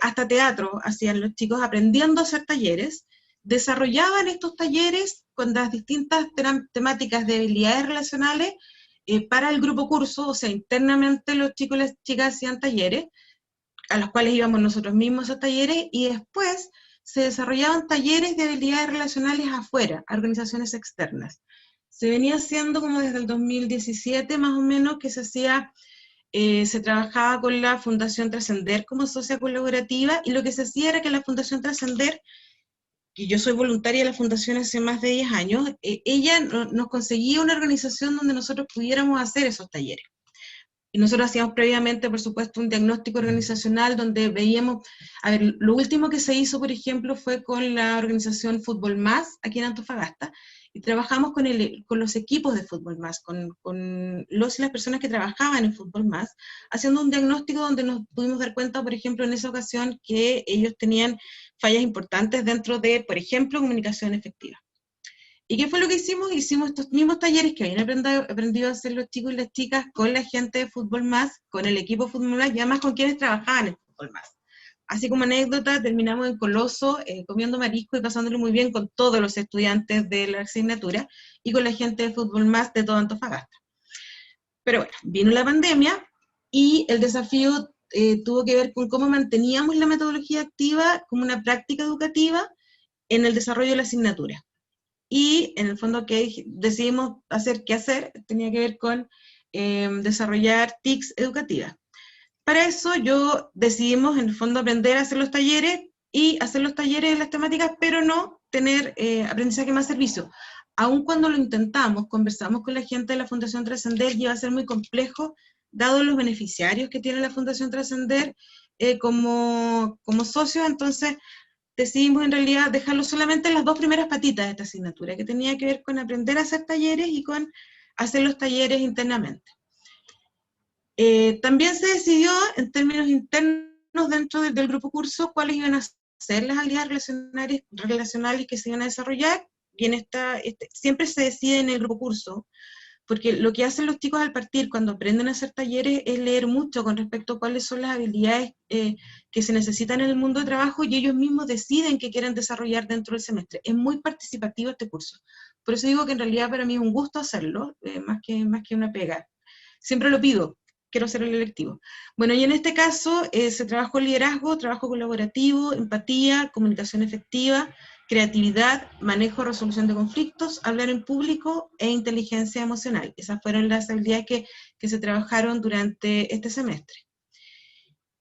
hasta teatro hacían los chicos aprendiendo a hacer talleres. Desarrollaban estos talleres con las distintas temáticas de habilidades relacionales para el grupo curso, o sea, internamente los chicos y las chicas hacían talleres, a los cuales íbamos nosotros mismos a talleres, y después se desarrollaban talleres de habilidades relacionales afuera, a organizaciones externas. Se venía haciendo como desde el 2017 más o menos, que se hacía, se trabajaba con la Fundación Trascender como socia colaborativa, y lo que se hacía era que la Fundación Trascender, que yo soy voluntaria de la Fundación hace más de 10 años, ella nos conseguía una organización donde nosotros pudiéramos hacer esos talleres. Y nosotros hacíamos previamente, por supuesto, un diagnóstico organizacional donde veíamos, a ver, lo último que se hizo, por ejemplo, fue con la organización Fútbol Más, aquí en Antofagasta, y trabajamos con los equipos de Fútbol Más, con los y las personas que trabajaban en Fútbol Más, haciendo un diagnóstico donde nos pudimos dar cuenta, por ejemplo, en esa ocasión, que ellos tenían fallas importantes dentro de, por ejemplo, comunicación efectiva. ¿Y qué fue lo que hicimos? Hicimos estos mismos talleres que habían aprendido a hacer los chicos y las chicas con la gente de Fútbol Más, con el equipo Fútbol Más, y además con quienes trabajaban en Fútbol Más. Así como anécdota, terminamos en Coloso comiendo marisco y pasándolo muy bien con todos los estudiantes de la asignatura y con la gente de Fútbol Más de toda Antofagasta. Pero bueno, vino la pandemia y el desafío tuvo que ver con cómo manteníamos la metodología activa como una práctica educativa en el desarrollo de la asignatura. Y en el fondo que decidimos hacer qué hacer, tenía que ver con desarrollar TICs educativas. Para eso decidimos en el fondo aprender a hacer los talleres y hacer los talleres de las temáticas, pero no tener aprendizaje más servicio. Aun cuando lo intentamos, conversamos con la gente de la Fundación Trascender, y iba a ser muy complejo, dado los beneficiarios que tiene la Fundación Trascender como socios, entonces decidimos en realidad dejarlo solamente en las dos primeras patitas de esta asignatura, que tenía que ver con aprender a hacer talleres y con hacer los talleres internamente. También se decidió, en términos internos dentro del grupo curso, cuáles iban a ser las habilidades relacionales que se iban a desarrollar, y siempre se decide en el grupo curso, porque lo que hacen los chicos al partir, cuando aprenden a hacer talleres, es leer mucho con respecto a cuáles son las habilidades que se necesitan en el mundo de trabajo, y ellos mismos deciden qué quieren desarrollar dentro del semestre. Es muy participativo este curso. Por eso digo que en realidad para mí es un gusto hacerlo, más que una pega. Siempre lo pido, quiero hacer el electivo. Bueno, y en este caso se trabajó liderazgo, trabajo colaborativo, empatía, comunicación efectiva, creatividad, manejo, resolución de conflictos, hablar en público e inteligencia emocional. Esas fueron las habilidades que se trabajaron durante este semestre.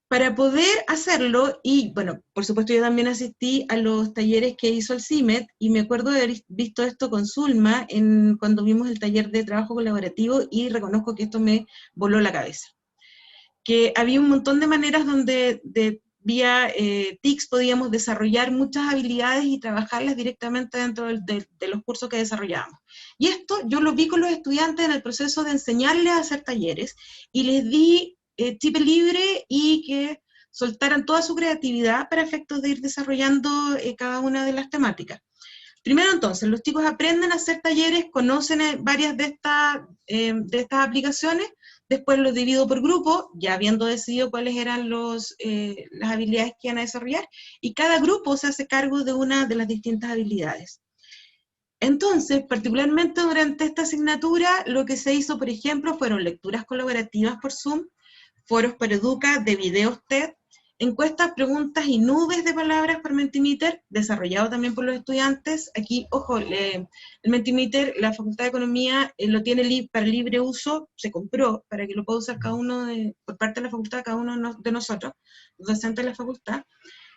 Para poder hacerlo, y bueno, por supuesto yo también asistí a los talleres que hizo el CIMED, y me acuerdo de haber visto esto con Zulma cuando vimos el taller de trabajo colaborativo, y reconozco que esto me voló la cabeza. Que había un montón de maneras donde vía TICs podíamos desarrollar muchas habilidades y trabajarlas directamente dentro de los cursos que desarrollábamos. Y esto yo lo vi con los estudiantes en el proceso de enseñarles a hacer talleres, y les di chip libre y que soltaran toda su creatividad para efectos de ir desarrollando cada una de las temáticas. Primero entonces, los chicos aprenden a hacer talleres, conocen varias de estas aplicaciones. Después los divido por grupo, ya habiendo decidido cuáles eran las habilidades que iban a desarrollar, y cada grupo se hace cargo de una de las distintas habilidades. Entonces, particularmente durante esta asignatura, lo que se hizo, por ejemplo, fueron lecturas colaborativas por Zoom, foros por Educa de videos TED, encuestas, preguntas y nubes de palabras por Mentimeter, desarrollado también por los estudiantes. Aquí, ojo, el Mentimeter, la Facultad de Economía lo tiene para libre uso, se compró para que lo pueda usar cada uno, por parte de la facultad, cada uno de nosotros, los docentes de la facultad.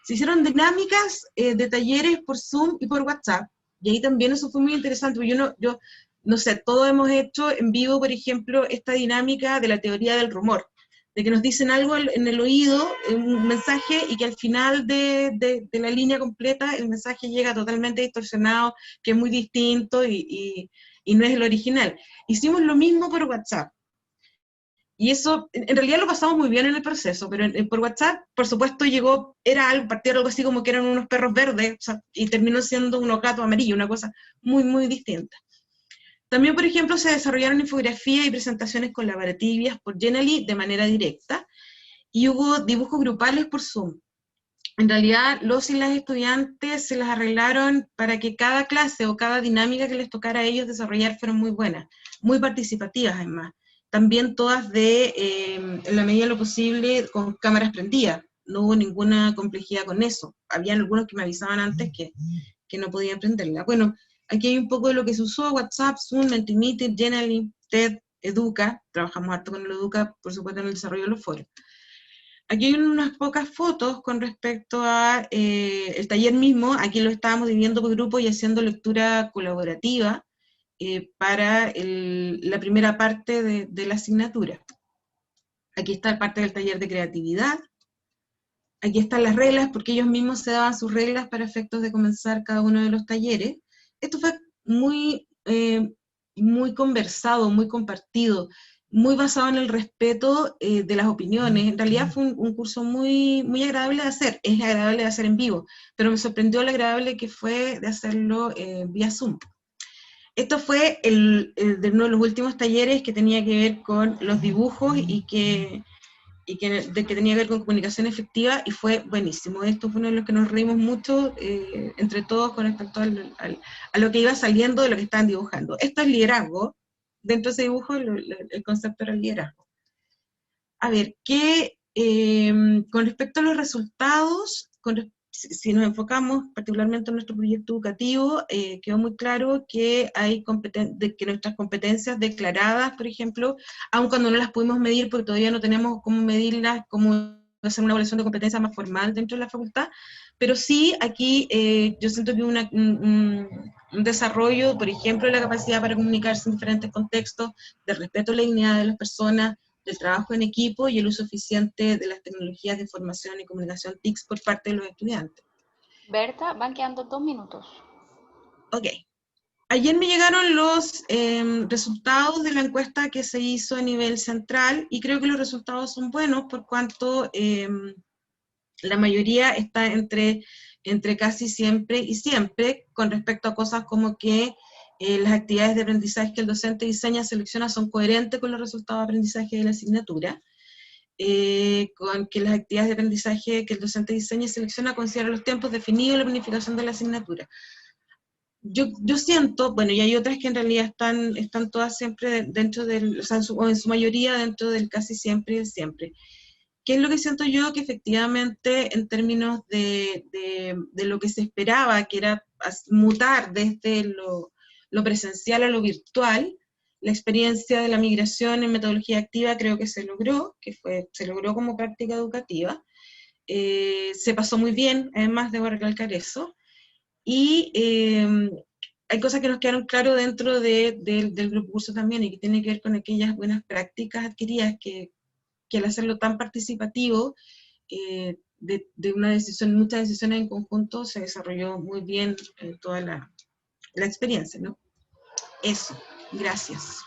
Se hicieron dinámicas de talleres por Zoom y por WhatsApp, y ahí también eso fue muy interesante, porque yo no sé, todos hemos hecho en vivo, por ejemplo, esta dinámica de la teoría del rumor, de que nos dicen algo en el oído, un mensaje, y que al final de la línea completa el mensaje llega totalmente distorsionado, que es muy distinto y no es el original. Hicimos lo mismo por WhatsApp. Y eso, en realidad lo pasamos muy bien en el proceso, pero por WhatsApp, por supuesto, partió algo así como que eran unos perros verdes, o sea, y terminó siendo unos gatos amarillos, una cosa muy, muy distinta. También, por ejemplo, se desarrollaron infografías y presentaciones colaborativas por Genially de manera directa, y hubo dibujos grupales por Zoom. En realidad, los y las estudiantes se las arreglaron para que cada clase o cada dinámica que les tocara a ellos desarrollar fueran muy buenas, muy participativas además. También todas en la medida de lo posible, con cámaras prendidas. No hubo ninguna complejidad con eso. Habían algunos que me avisaban antes que no podían prenderla. Bueno, aquí hay un poco de lo que se usó: WhatsApp, Zoom, Mentimeter, Genially, TED, Educa. Trabajamos harto con el Educa, por supuesto, en el desarrollo de los foros. Aquí hay unas pocas fotos con respecto a el taller mismo. Aquí lo estábamos dividiendo por grupo y haciendo lectura colaborativa para la primera parte de la asignatura. Aquí está parte del taller de creatividad. Aquí están las reglas, porque ellos mismos se daban sus reglas para efectos de comenzar cada uno de los talleres. Esto fue muy conversado, muy compartido, muy basado en el respeto de las opiniones. En realidad fue un curso muy, muy agradable de hacer. Es agradable de hacer en vivo, pero me sorprendió lo agradable que fue de hacerlo vía Zoom. Esto fue de uno de los últimos talleres que tenía que ver con los dibujos y que tenía que ver con comunicación efectiva, y fue buenísimo. Esto fue uno de los que nos reímos mucho entre todos con respecto a lo que iba saliendo de lo que estaban dibujando. Esto es liderazgo. Dentro de ese dibujo el concepto era el liderazgo. A ver, con respecto a los resultados, si nos enfocamos particularmente en nuestro proyecto educativo, quedó muy claro que que nuestras competencias declaradas, por ejemplo, aun cuando no las pudimos medir porque todavía no tenemos cómo medirlas, cómo hacer una evaluación de competencias más formal dentro de la facultad, pero sí aquí yo siento que un desarrollo, por ejemplo, de la capacidad para comunicarse en diferentes contextos, del respeto a la dignidad de las personas, del trabajo en equipo y el uso eficiente de las tecnologías de información y comunicación TICs por parte de los estudiantes.
Berta, van quedando 2 minutos.
Ok. Ayer me llegaron los resultados de la encuesta que se hizo a nivel central, y creo que los resultados son buenos por cuanto la mayoría está entre casi siempre y siempre, con respecto a cosas como que las actividades de aprendizaje que el docente diseña, selecciona, son coherentes con los resultados de aprendizaje de la asignatura, con que las actividades de aprendizaje que el docente diseña y selecciona consideran los tiempos definidos en la planificación de la asignatura. Yo siento, bueno, y hay otras que en realidad están todas siempre dentro del, o en su mayoría dentro del casi siempre y el siempre. ¿Qué es lo que siento yo? Que efectivamente, en términos de lo que se esperaba, que era mutar desde lo presencial a lo virtual, la experiencia de la migración en metodología activa creo que se logró, se logró como práctica educativa. Se pasó muy bien, además debo recalcar eso. Y hay cosas que nos quedaron claro dentro del grupo curso también, y que tiene que ver con aquellas buenas prácticas adquiridas que al hacerlo tan participativo, de muchas decisiones en conjunto, se desarrolló muy bien toda la experiencia, ¿no? Eso, gracias.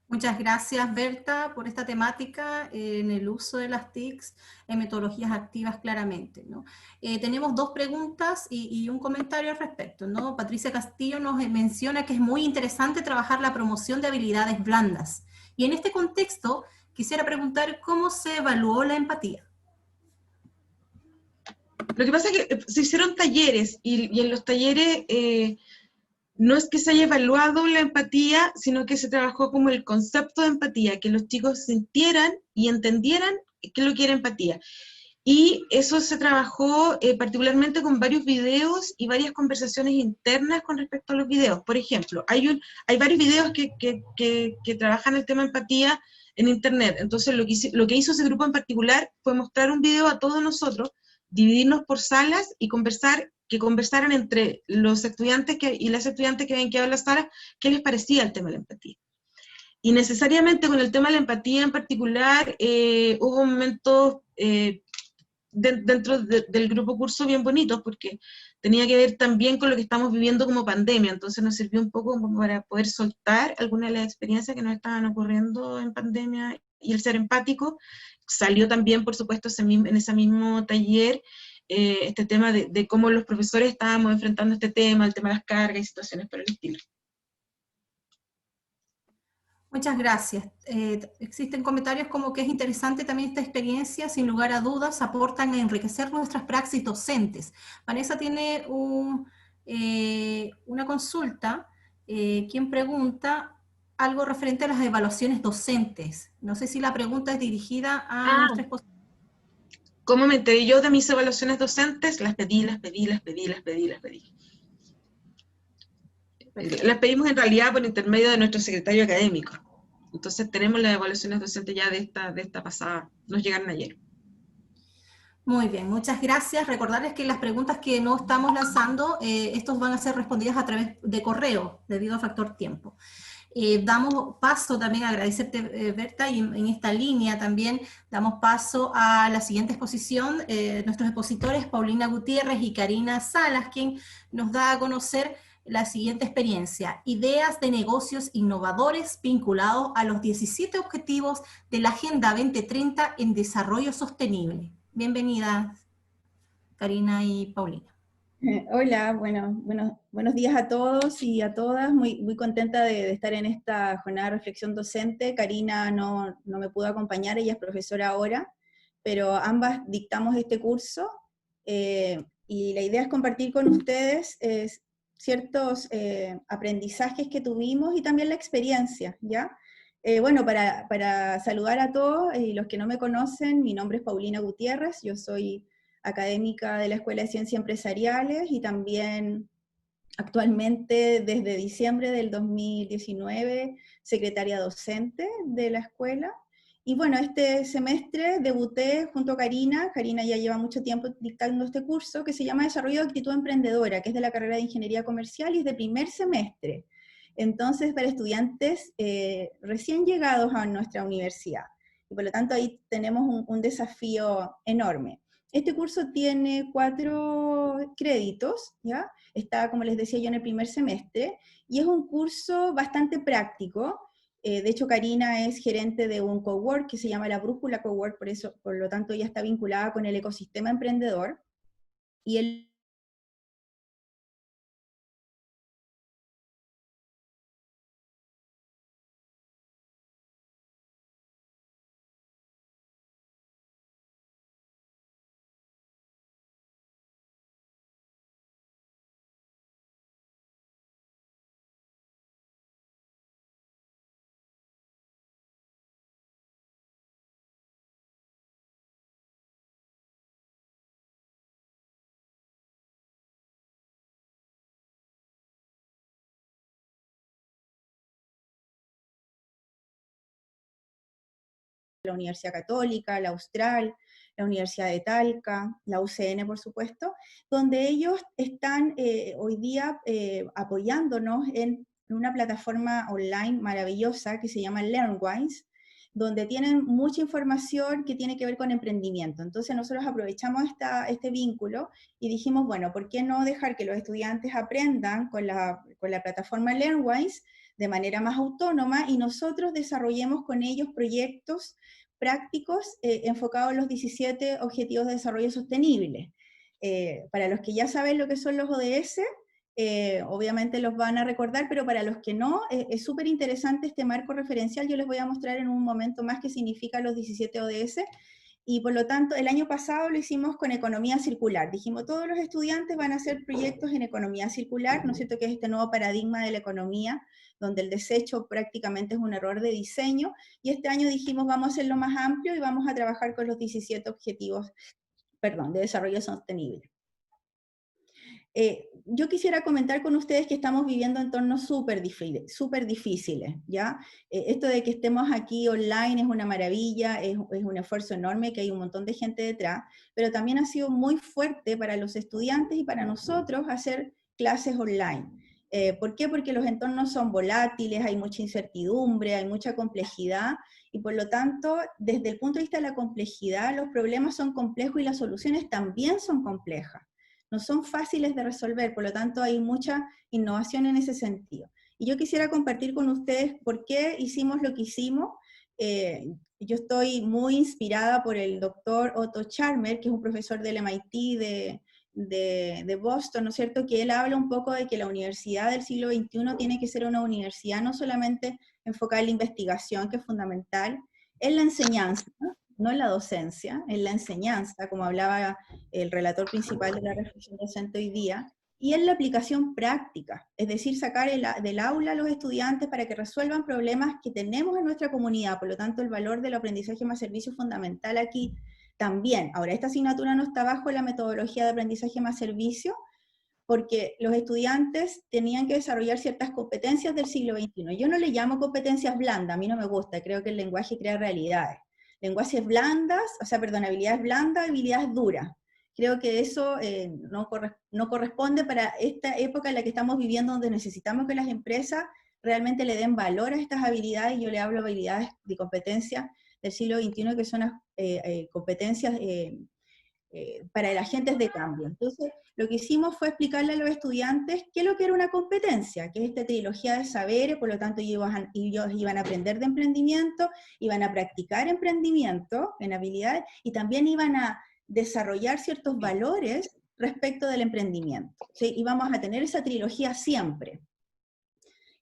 Muchas gracias, Berta, por esta temática en el uso de las TICs en metodologías activas claramente, ¿no? Tenemos 2 preguntas y un comentario al respecto, ¿no? Patricia Castillo nos menciona que es muy interesante trabajar la promoción de habilidades blandas. Y en este contexto, quisiera preguntar cómo se evaluó la empatía.
Lo que pasa es que se hicieron talleres, y en los talleres no es que se haya evaluado la empatía, sino que se trabajó como el concepto de empatía, que los chicos sintieran y entendieran qué es lo que era empatía. Y eso se trabajó particularmente con varios videos y varias conversaciones internas con respecto a los videos. Por ejemplo, hay varios videos que trabajan el tema empatía en internet. Entonces lo que hizo ese grupo en particular fue mostrar un video a todos nosotros, dividirnos por salas y conversar que conversaran entre los estudiantes y las estudiantes que habían quedado en la sala, qué les parecía el tema de la empatía. Y necesariamente con el tema de la empatía en particular, hubo momentos dentro del grupo curso bien bonitos, porque tenía que ver también con lo que estamos viviendo como pandemia, entonces nos sirvió un poco como para poder soltar algunas de las experiencias que nos estaban ocurriendo en pandemia, y el ser empático salió también, por supuesto, en ese mismo taller, este tema de cómo los profesores estábamos enfrentando este tema, el tema de las cargas y situaciones por el estilo.
Muchas gracias. Existen comentarios como que es interesante también esta experiencia, sin lugar a dudas, aportan a enriquecer nuestras praxis docentes. Vanessa tiene una consulta, quien pregunta algo referente a las evaluaciones docentes. No sé si la pregunta es dirigida a nuestra exposición.
¿Cómo me enteré yo de mis evaluaciones docentes? Las pedí. Las pedimos en realidad por intermedio de nuestro secretario académico. Entonces tenemos las evaluaciones docentes ya de esta pasada, nos llegaron ayer.
Muy bien, muchas gracias. Recordarles que las preguntas que no estamos lanzando, estos van a ser respondidas a través de correo, debido a factor tiempo. Damos paso también, a agradecerte Berta, y en esta línea también damos paso a la siguiente exposición, nuestros expositores Paulina Gutiérrez y Karina Salas, quien nos da a conocer la siguiente experiencia: ideas de negocios innovadores vinculados a los 17 objetivos de la Agenda 2030 en desarrollo sostenible. Bienvenidas, Karina y Paulina.
Hola, buenos días a todos y a todas. Muy contenta de estar en esta jornada de reflexión docente. Karina no me pudo acompañar, ella es profesora ahora, pero ambas dictamos este curso, y la idea es compartir con ustedes ciertos aprendizajes que tuvimos y también la experiencia, ¿ya? Bueno, para saludar a todos y los que no me conocen, mi nombre es Paulina Gutiérrez, yo soy académica de la Escuela de Ciencias Empresariales y también actualmente desde diciembre del 2019 secretaria docente de la escuela. Y bueno, este semestre debuté junto a Karina ya lleva mucho tiempo dictando este curso que se llama Desarrollo de Actitud Emprendedora, que es de la carrera de Ingeniería Comercial y es de primer semestre. Entonces, para estudiantes recién llegados a nuestra universidad. Y por lo tanto ahí tenemos un desafío enorme. Este curso tiene 4 créditos, ¿ya? Está, como les decía yo, en el primer semestre, y es un curso bastante práctico. De hecho, Karina es gerente de un cowork que se llama La Brújula Cowork, por lo tanto ella está vinculada con el ecosistema emprendedor, y el la Universidad Católica, la Austral, la Universidad de Talca, la UCN, por supuesto, donde ellos están hoy día apoyándonos en una plataforma online maravillosa que se llama LearnWise, donde tienen mucha información que tiene que ver con emprendimiento. Entonces nosotros aprovechamos este vínculo y dijimos, bueno, ¿por qué no dejar que los estudiantes aprendan con la plataforma LearnWise de manera más autónoma y nosotros desarrollemos con ellos proyectos prácticos enfocados en los 17 Objetivos de Desarrollo Sostenible? Para los que ya saben lo que son los ODS, obviamente los van a recordar, pero para los que no, es súper interesante este marco referencial. Yo les voy a mostrar en un momento más qué significan los 17 ODS, y por lo tanto el año pasado lo hicimos con economía circular. Dijimos, todos los estudiantes van a hacer proyectos en economía circular, ¿no es cierto?, que es este nuevo paradigma de la economía, donde el desecho prácticamente es un error de diseño, y este año dijimos, vamos a hacerlo más amplio y vamos a trabajar con los 17 objetivos, de desarrollo sostenible. Yo quisiera comentar con ustedes que estamos viviendo entornos súper difíciles, ¿ya? Esto de que estemos aquí online es una maravilla, es un esfuerzo enorme, que hay un montón de gente detrás, pero también ha sido muy fuerte para los estudiantes y para nosotros hacer clases online. ¿Por qué? Porque los entornos son volátiles, hay mucha incertidumbre, hay mucha complejidad, y por lo tanto, desde el punto de vista de la complejidad, los problemas son complejos y las soluciones también son complejas. No son fáciles de resolver, por lo tanto hay mucha innovación en ese sentido. Y yo quisiera compartir con ustedes por qué hicimos lo que hicimos. Yo estoy muy inspirada por el doctor Otto Scharmer, que es un profesor del MIT de Boston, ¿no es cierto?, que él habla un poco de que la universidad del siglo XXI tiene que ser una universidad no solamente enfocada en la investigación, que es fundamental, en la enseñanza, no en la docencia, en la enseñanza, como hablaba el relator principal de la reflexión docente hoy día, y en la aplicación práctica, es decir, sacar del aula a los estudiantes para que resuelvan problemas que tenemos en nuestra comunidad. Por lo tanto, el valor del aprendizaje más servicio es fundamental aquí también. Ahora, esta asignatura no está bajo la metodología de aprendizaje más servicio, porque los estudiantes tenían que desarrollar ciertas competencias del siglo XXI. Yo no le llamo competencias blandas, a mí no me gusta, creo que el lenguaje crea realidades. Lenguajes blandas, habilidades blandas, habilidades duras. Creo que eso no corresponde para esta época en la que estamos viviendo, donde necesitamos que las empresas realmente le den valor a estas habilidades. Yo le hablo de habilidades de competencia del siglo XXI, que son las competencias para el agentes de cambio. Entonces, lo que hicimos fue explicarle a los estudiantes qué es lo que era una competencia, que es esta trilogía de saberes. Por lo tanto ellos iban a aprender de emprendimiento, iban a practicar emprendimiento en habilidades, y también iban a desarrollar ciertos valores respecto del emprendimiento. ¿Sí? Íbamos a tener esa trilogía siempre.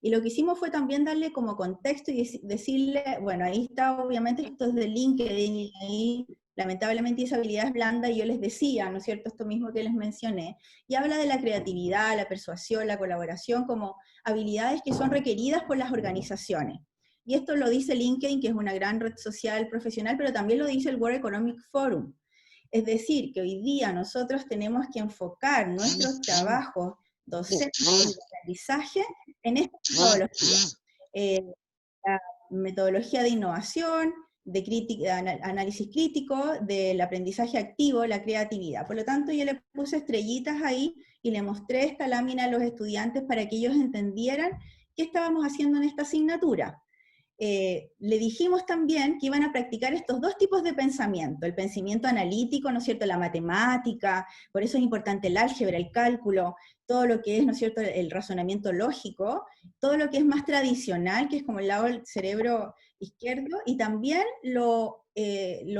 Y lo que hicimos fue también darle como contexto y decirle, bueno, ahí está obviamente esto es de LinkedIn, y ahí lamentablemente esa habilidad es blanda, y yo les decía, ¿no es cierto?, esto mismo que les mencioné, y habla de la creatividad, la persuasión, la colaboración, como habilidades que son requeridas por las organizaciones. Y esto lo dice LinkedIn, que es una gran red social profesional, pero también lo dice el World Economic Forum. Es decir, que hoy día nosotros tenemos que enfocar nuestros trabajos docentes y de aprendizaje en esta metodología. La metodología de innovación, de análisis crítico, del aprendizaje activo, la creatividad. Por lo tanto, yo le puse estrellitas ahí y le mostré esta lámina a los estudiantes para que ellos entendieran qué estábamos haciendo en esta asignatura. Le dijimos también que iban a practicar estos dos tipos de pensamiento, el pensamiento analítico, ¿no es cierto?, la matemática, por eso es importante el álgebra, el cálculo, todo lo que es, ¿no es cierto?, el razonamiento lógico, todo lo que es más tradicional, que es como el lado del cerebro izquierdo, y también lo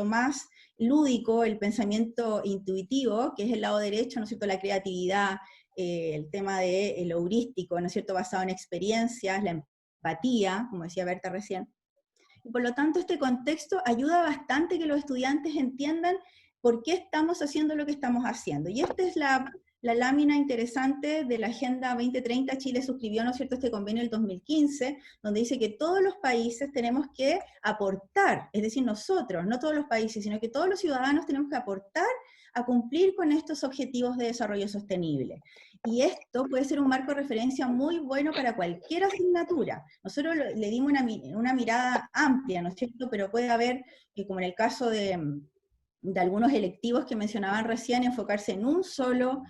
más lúdico, el pensamiento intuitivo, que es el lado derecho, ¿no es cierto?, la creatividad, el tema de lo heurístico, ¿no es cierto?, basado en experiencias, la empatía, como decía Berta recién. Y por lo tanto, este contexto ayuda bastante que los estudiantes entiendan por qué estamos haciendo lo que estamos haciendo. Y esta es la lámina interesante de la Agenda 2030. Chile suscribió, ¿no es cierto?, este convenio del 2015, donde dice que todos los países tenemos que aportar, es decir, nosotros, no todos los países, sino que todos los ciudadanos tenemos que aportar a cumplir con estos objetivos de desarrollo sostenible. Y esto puede ser un marco de referencia muy bueno para cualquier asignatura. Nosotros le dimos una mirada amplia, ¿no es cierto?, pero puede haber, como en el caso de algunos electivos que mencionaban recién, enfocarse en un solo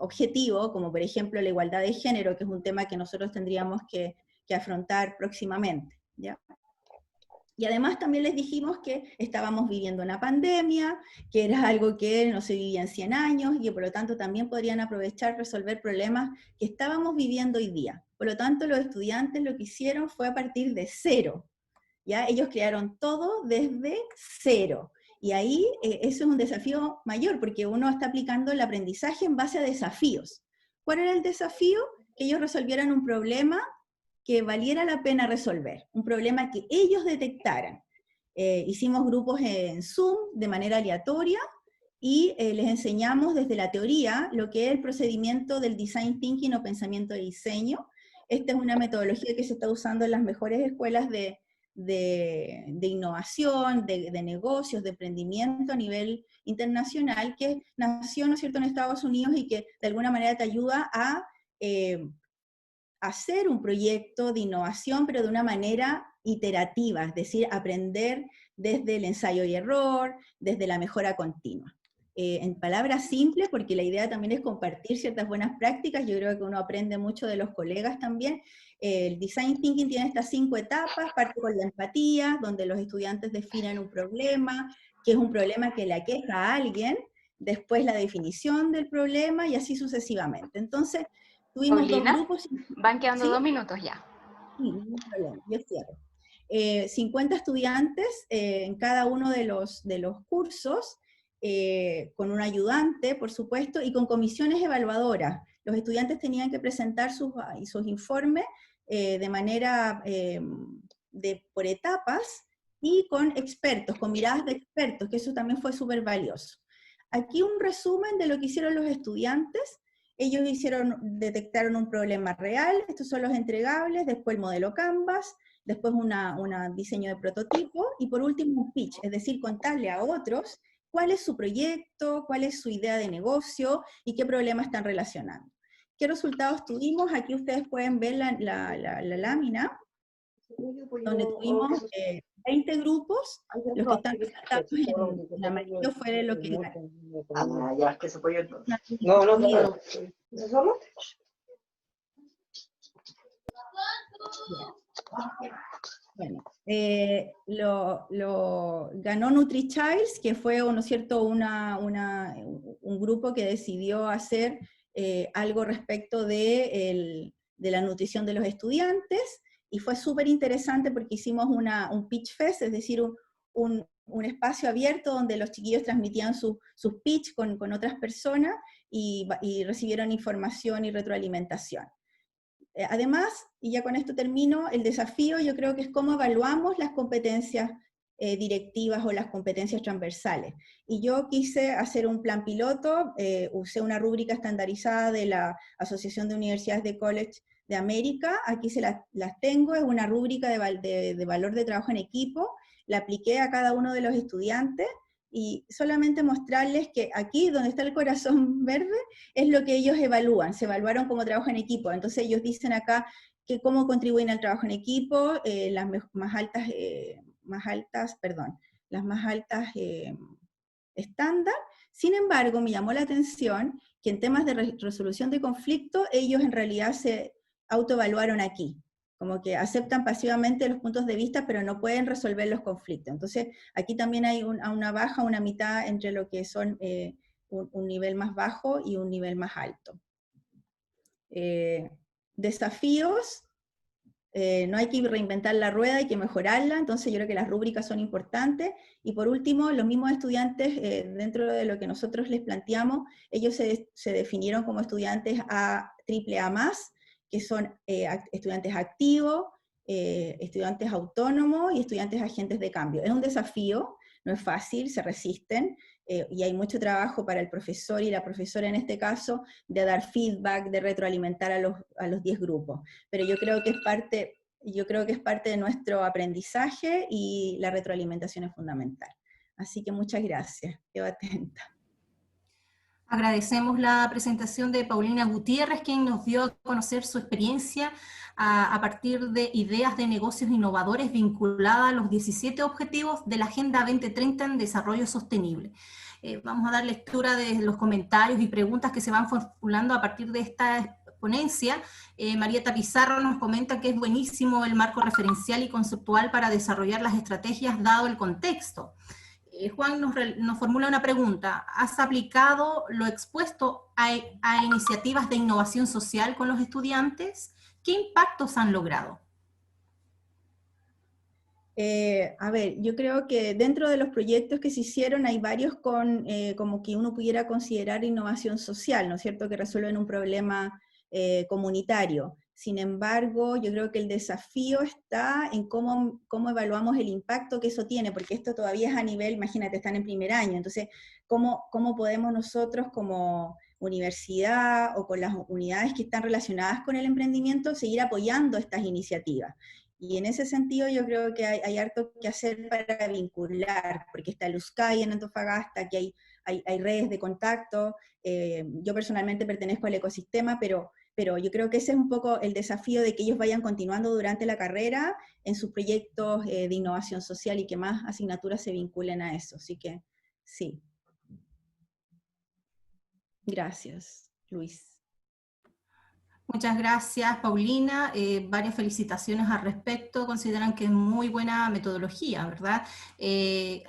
objetivo, como por ejemplo la igualdad de género, que es un tema que nosotros tendríamos que afrontar próximamente, ¿ya? Y además también les dijimos que estábamos viviendo una pandemia, que era algo que no se vivía en 100 años, y que por lo tanto también podrían aprovechar, resolver problemas que estábamos viviendo hoy día. Por lo tanto, los estudiantes lo que hicieron fue a partir de cero, ¿ya? Ellos crearon todo desde cero. Y ahí eso es un desafío mayor, porque uno está aplicando el aprendizaje en base a desafíos. ¿Cuál era el desafío? Que ellos resolvieran un problema que valiera la pena resolver, un problema que ellos detectaran. Hicimos grupos en Zoom de manera aleatoria, y les enseñamos desde la teoría lo que es el procedimiento del design thinking o pensamiento de diseño. Esta es una metodología que se está usando en las mejores escuelas de de innovación, de negocios, de emprendimiento a nivel internacional, que nació, ¿no es cierto?, en Estados Unidos y que de alguna manera te ayuda a hacer un proyecto de innovación, pero de una manera iterativa, es decir, aprender desde el ensayo y error, desde la mejora continua. En palabras simples, porque la idea también es compartir ciertas buenas prácticas, yo creo que uno aprende mucho de los colegas también. El Design Thinking tiene estas 5 etapas, parte con la empatía, donde los estudiantes definen un problema, que es un problema que le aqueja a alguien, después la definición del problema, y así sucesivamente. Entonces, tuvimos
Paulina,
2 grupos.
van quedando
¿Sí?
2 minutos ya.
Sí, ningún problema, yo cierro. 50 estudiantes en cada uno de los cursos, con un ayudante, por supuesto, y con comisiones evaluadoras. Los estudiantes tenían que presentar sus informes de manera por etapas, y con expertos, con miradas de expertos, que eso también fue súper valioso. Aquí un resumen de lo que hicieron los estudiantes. Ellos detectaron un problema real, estos son los entregables, después el modelo Canvas, después un diseño de prototipo, y por último un pitch, es decir, contarle a otros cuál es su proyecto, cuál es su idea de negocio, y qué problemas están relacionando. ¿Qué resultados tuvimos? Aquí ustedes pueden ver la lámina, donde tuvimos 20 grupos, los que están resaltados en amarillo fue lo que ganó.
Ah, ya, que se apoyó todo. No. ¿Eso solo?
Bueno, ganó NutriChilds, que fue, ¿no es cierto?, un grupo que decidió hacer algo respecto de la nutrición de los estudiantes, y fue súper interesante porque hicimos un pitch fest, es decir, un espacio abierto donde los chiquillos transmitían sus pitch con otras personas y recibieron información y retroalimentación. Además, y ya con esto termino, el desafío yo creo que es cómo evaluamos las competencias directivas o las competencias transversales. Y yo quise hacer un plan piloto, usé una rúbrica estandarizada de la Asociación de Universidades de College de América, aquí las tengo, es una rúbrica de valor de trabajo en equipo, la apliqué a cada uno de los estudiantes, y solamente mostrarles que aquí donde está el corazón verde es lo que ellos evalúan, se evaluaron como trabajo en equipo. Entonces ellos dicen acá que cómo contribuyen al trabajo en equipo, las más altas estándar. Sin embargo, me llamó la atención que en temas de resolución de conflicto, ellos en realidad se autoevaluaron aquí, como que aceptan pasivamente los puntos de vista, pero no pueden resolver los conflictos. Entonces, aquí también hay una baja, una mitad entre lo que son un nivel más bajo y un nivel más alto. Desafíos, no hay que reinventar la rueda, hay que mejorarla, entonces yo creo que las rúbricas son importantes. Y por último, los mismos estudiantes, dentro de lo que nosotros les planteamos, ellos se definieron como estudiantes AAA+, que son estudiantes activos, estudiantes autónomos y estudiantes agentes de cambio. Es un desafío, no es fácil, se resisten, y hay mucho trabajo para el profesor y la profesora en este caso, de dar feedback, de retroalimentar a los 10 grupos. Pero yo creo que es parte de nuestro aprendizaje, y la retroalimentación es fundamental. Así que muchas gracias, quedo atenta.
Agradecemos la presentación de Paulina Gutiérrez, quien nos dio a conocer su experiencia a partir de ideas de negocios innovadores vinculadas a los 17 objetivos de la Agenda 2030 en Desarrollo Sostenible. Vamos a dar lectura de los comentarios y preguntas que se van formulando a partir de esta ponencia. Marieta Pizarro nos comenta que es buenísimo el marco referencial y conceptual para desarrollar las estrategias dado el contexto. Juan nos formula una pregunta. ¿Has aplicado lo expuesto a iniciativas de innovación social con los estudiantes? ¿Qué impactos han logrado?
A ver, yo creo que dentro de los proyectos que se hicieron hay varios como que uno pudiera considerar innovación social, ¿no es cierto?, que resuelven un problema comunitario. Sin embargo, yo creo que el desafío está en cómo evaluamos el impacto que eso tiene, porque esto todavía es a nivel, imagínate, están en primer año, entonces, ¿cómo podemos nosotros como universidad o con las unidades que están relacionadas con el emprendimiento seguir apoyando estas iniciativas? Y en ese sentido yo creo que hay harto que hacer para vincular, porque está el USCAI en Antofagasta, que hay redes de contacto. Yo personalmente pertenezco al ecosistema, pero yo creo que ese es un poco el desafío de que ellos vayan continuando durante la carrera en sus proyectos de innovación social y que más asignaturas se vinculen a eso. Así que sí. Gracias, Luis.
Muchas gracias, Paulina. Varias felicitaciones al respecto. Consideran que es muy buena metodología, ¿verdad?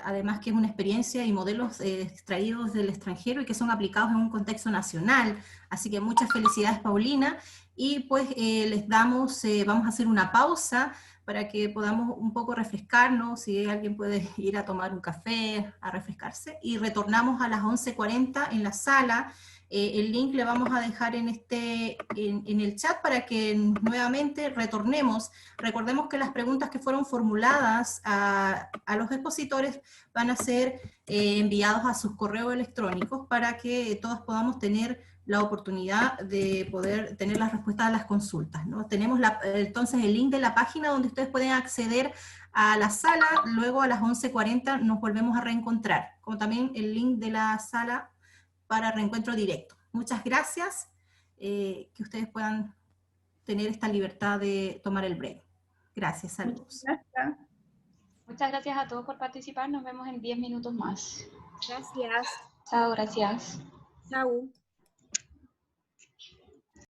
Además que es una experiencia y modelos extraídos del extranjero y que son aplicados en un contexto nacional. Así que muchas felicidades, Paulina. Y pues les damos, vamos a hacer una pausa para que podamos un poco refrescarnos, si alguien puede ir a tomar un café, a refrescarse, y retornamos a las 11:40 en la sala. El link le vamos a dejar en el chat para que nuevamente retornemos. Recordemos que las preguntas que fueron formuladas a los expositores van a ser enviados a sus correos electrónicos para que todos podamos tener la oportunidad de poder tener las respuestas a las consultas, ¿no? Tenemos entonces el link de la página donde ustedes pueden acceder a la sala, luego a las 11:40 nos volvemos a reencontrar, como también el link de la sala para reencuentro directo. Muchas gracias, que ustedes puedan tener esta libertad de tomar el break. Gracias, saludos.
Muchas gracias a todos por participar, nos vemos en 10 minutos más.
Gracias.
Chao, gracias.
Chao.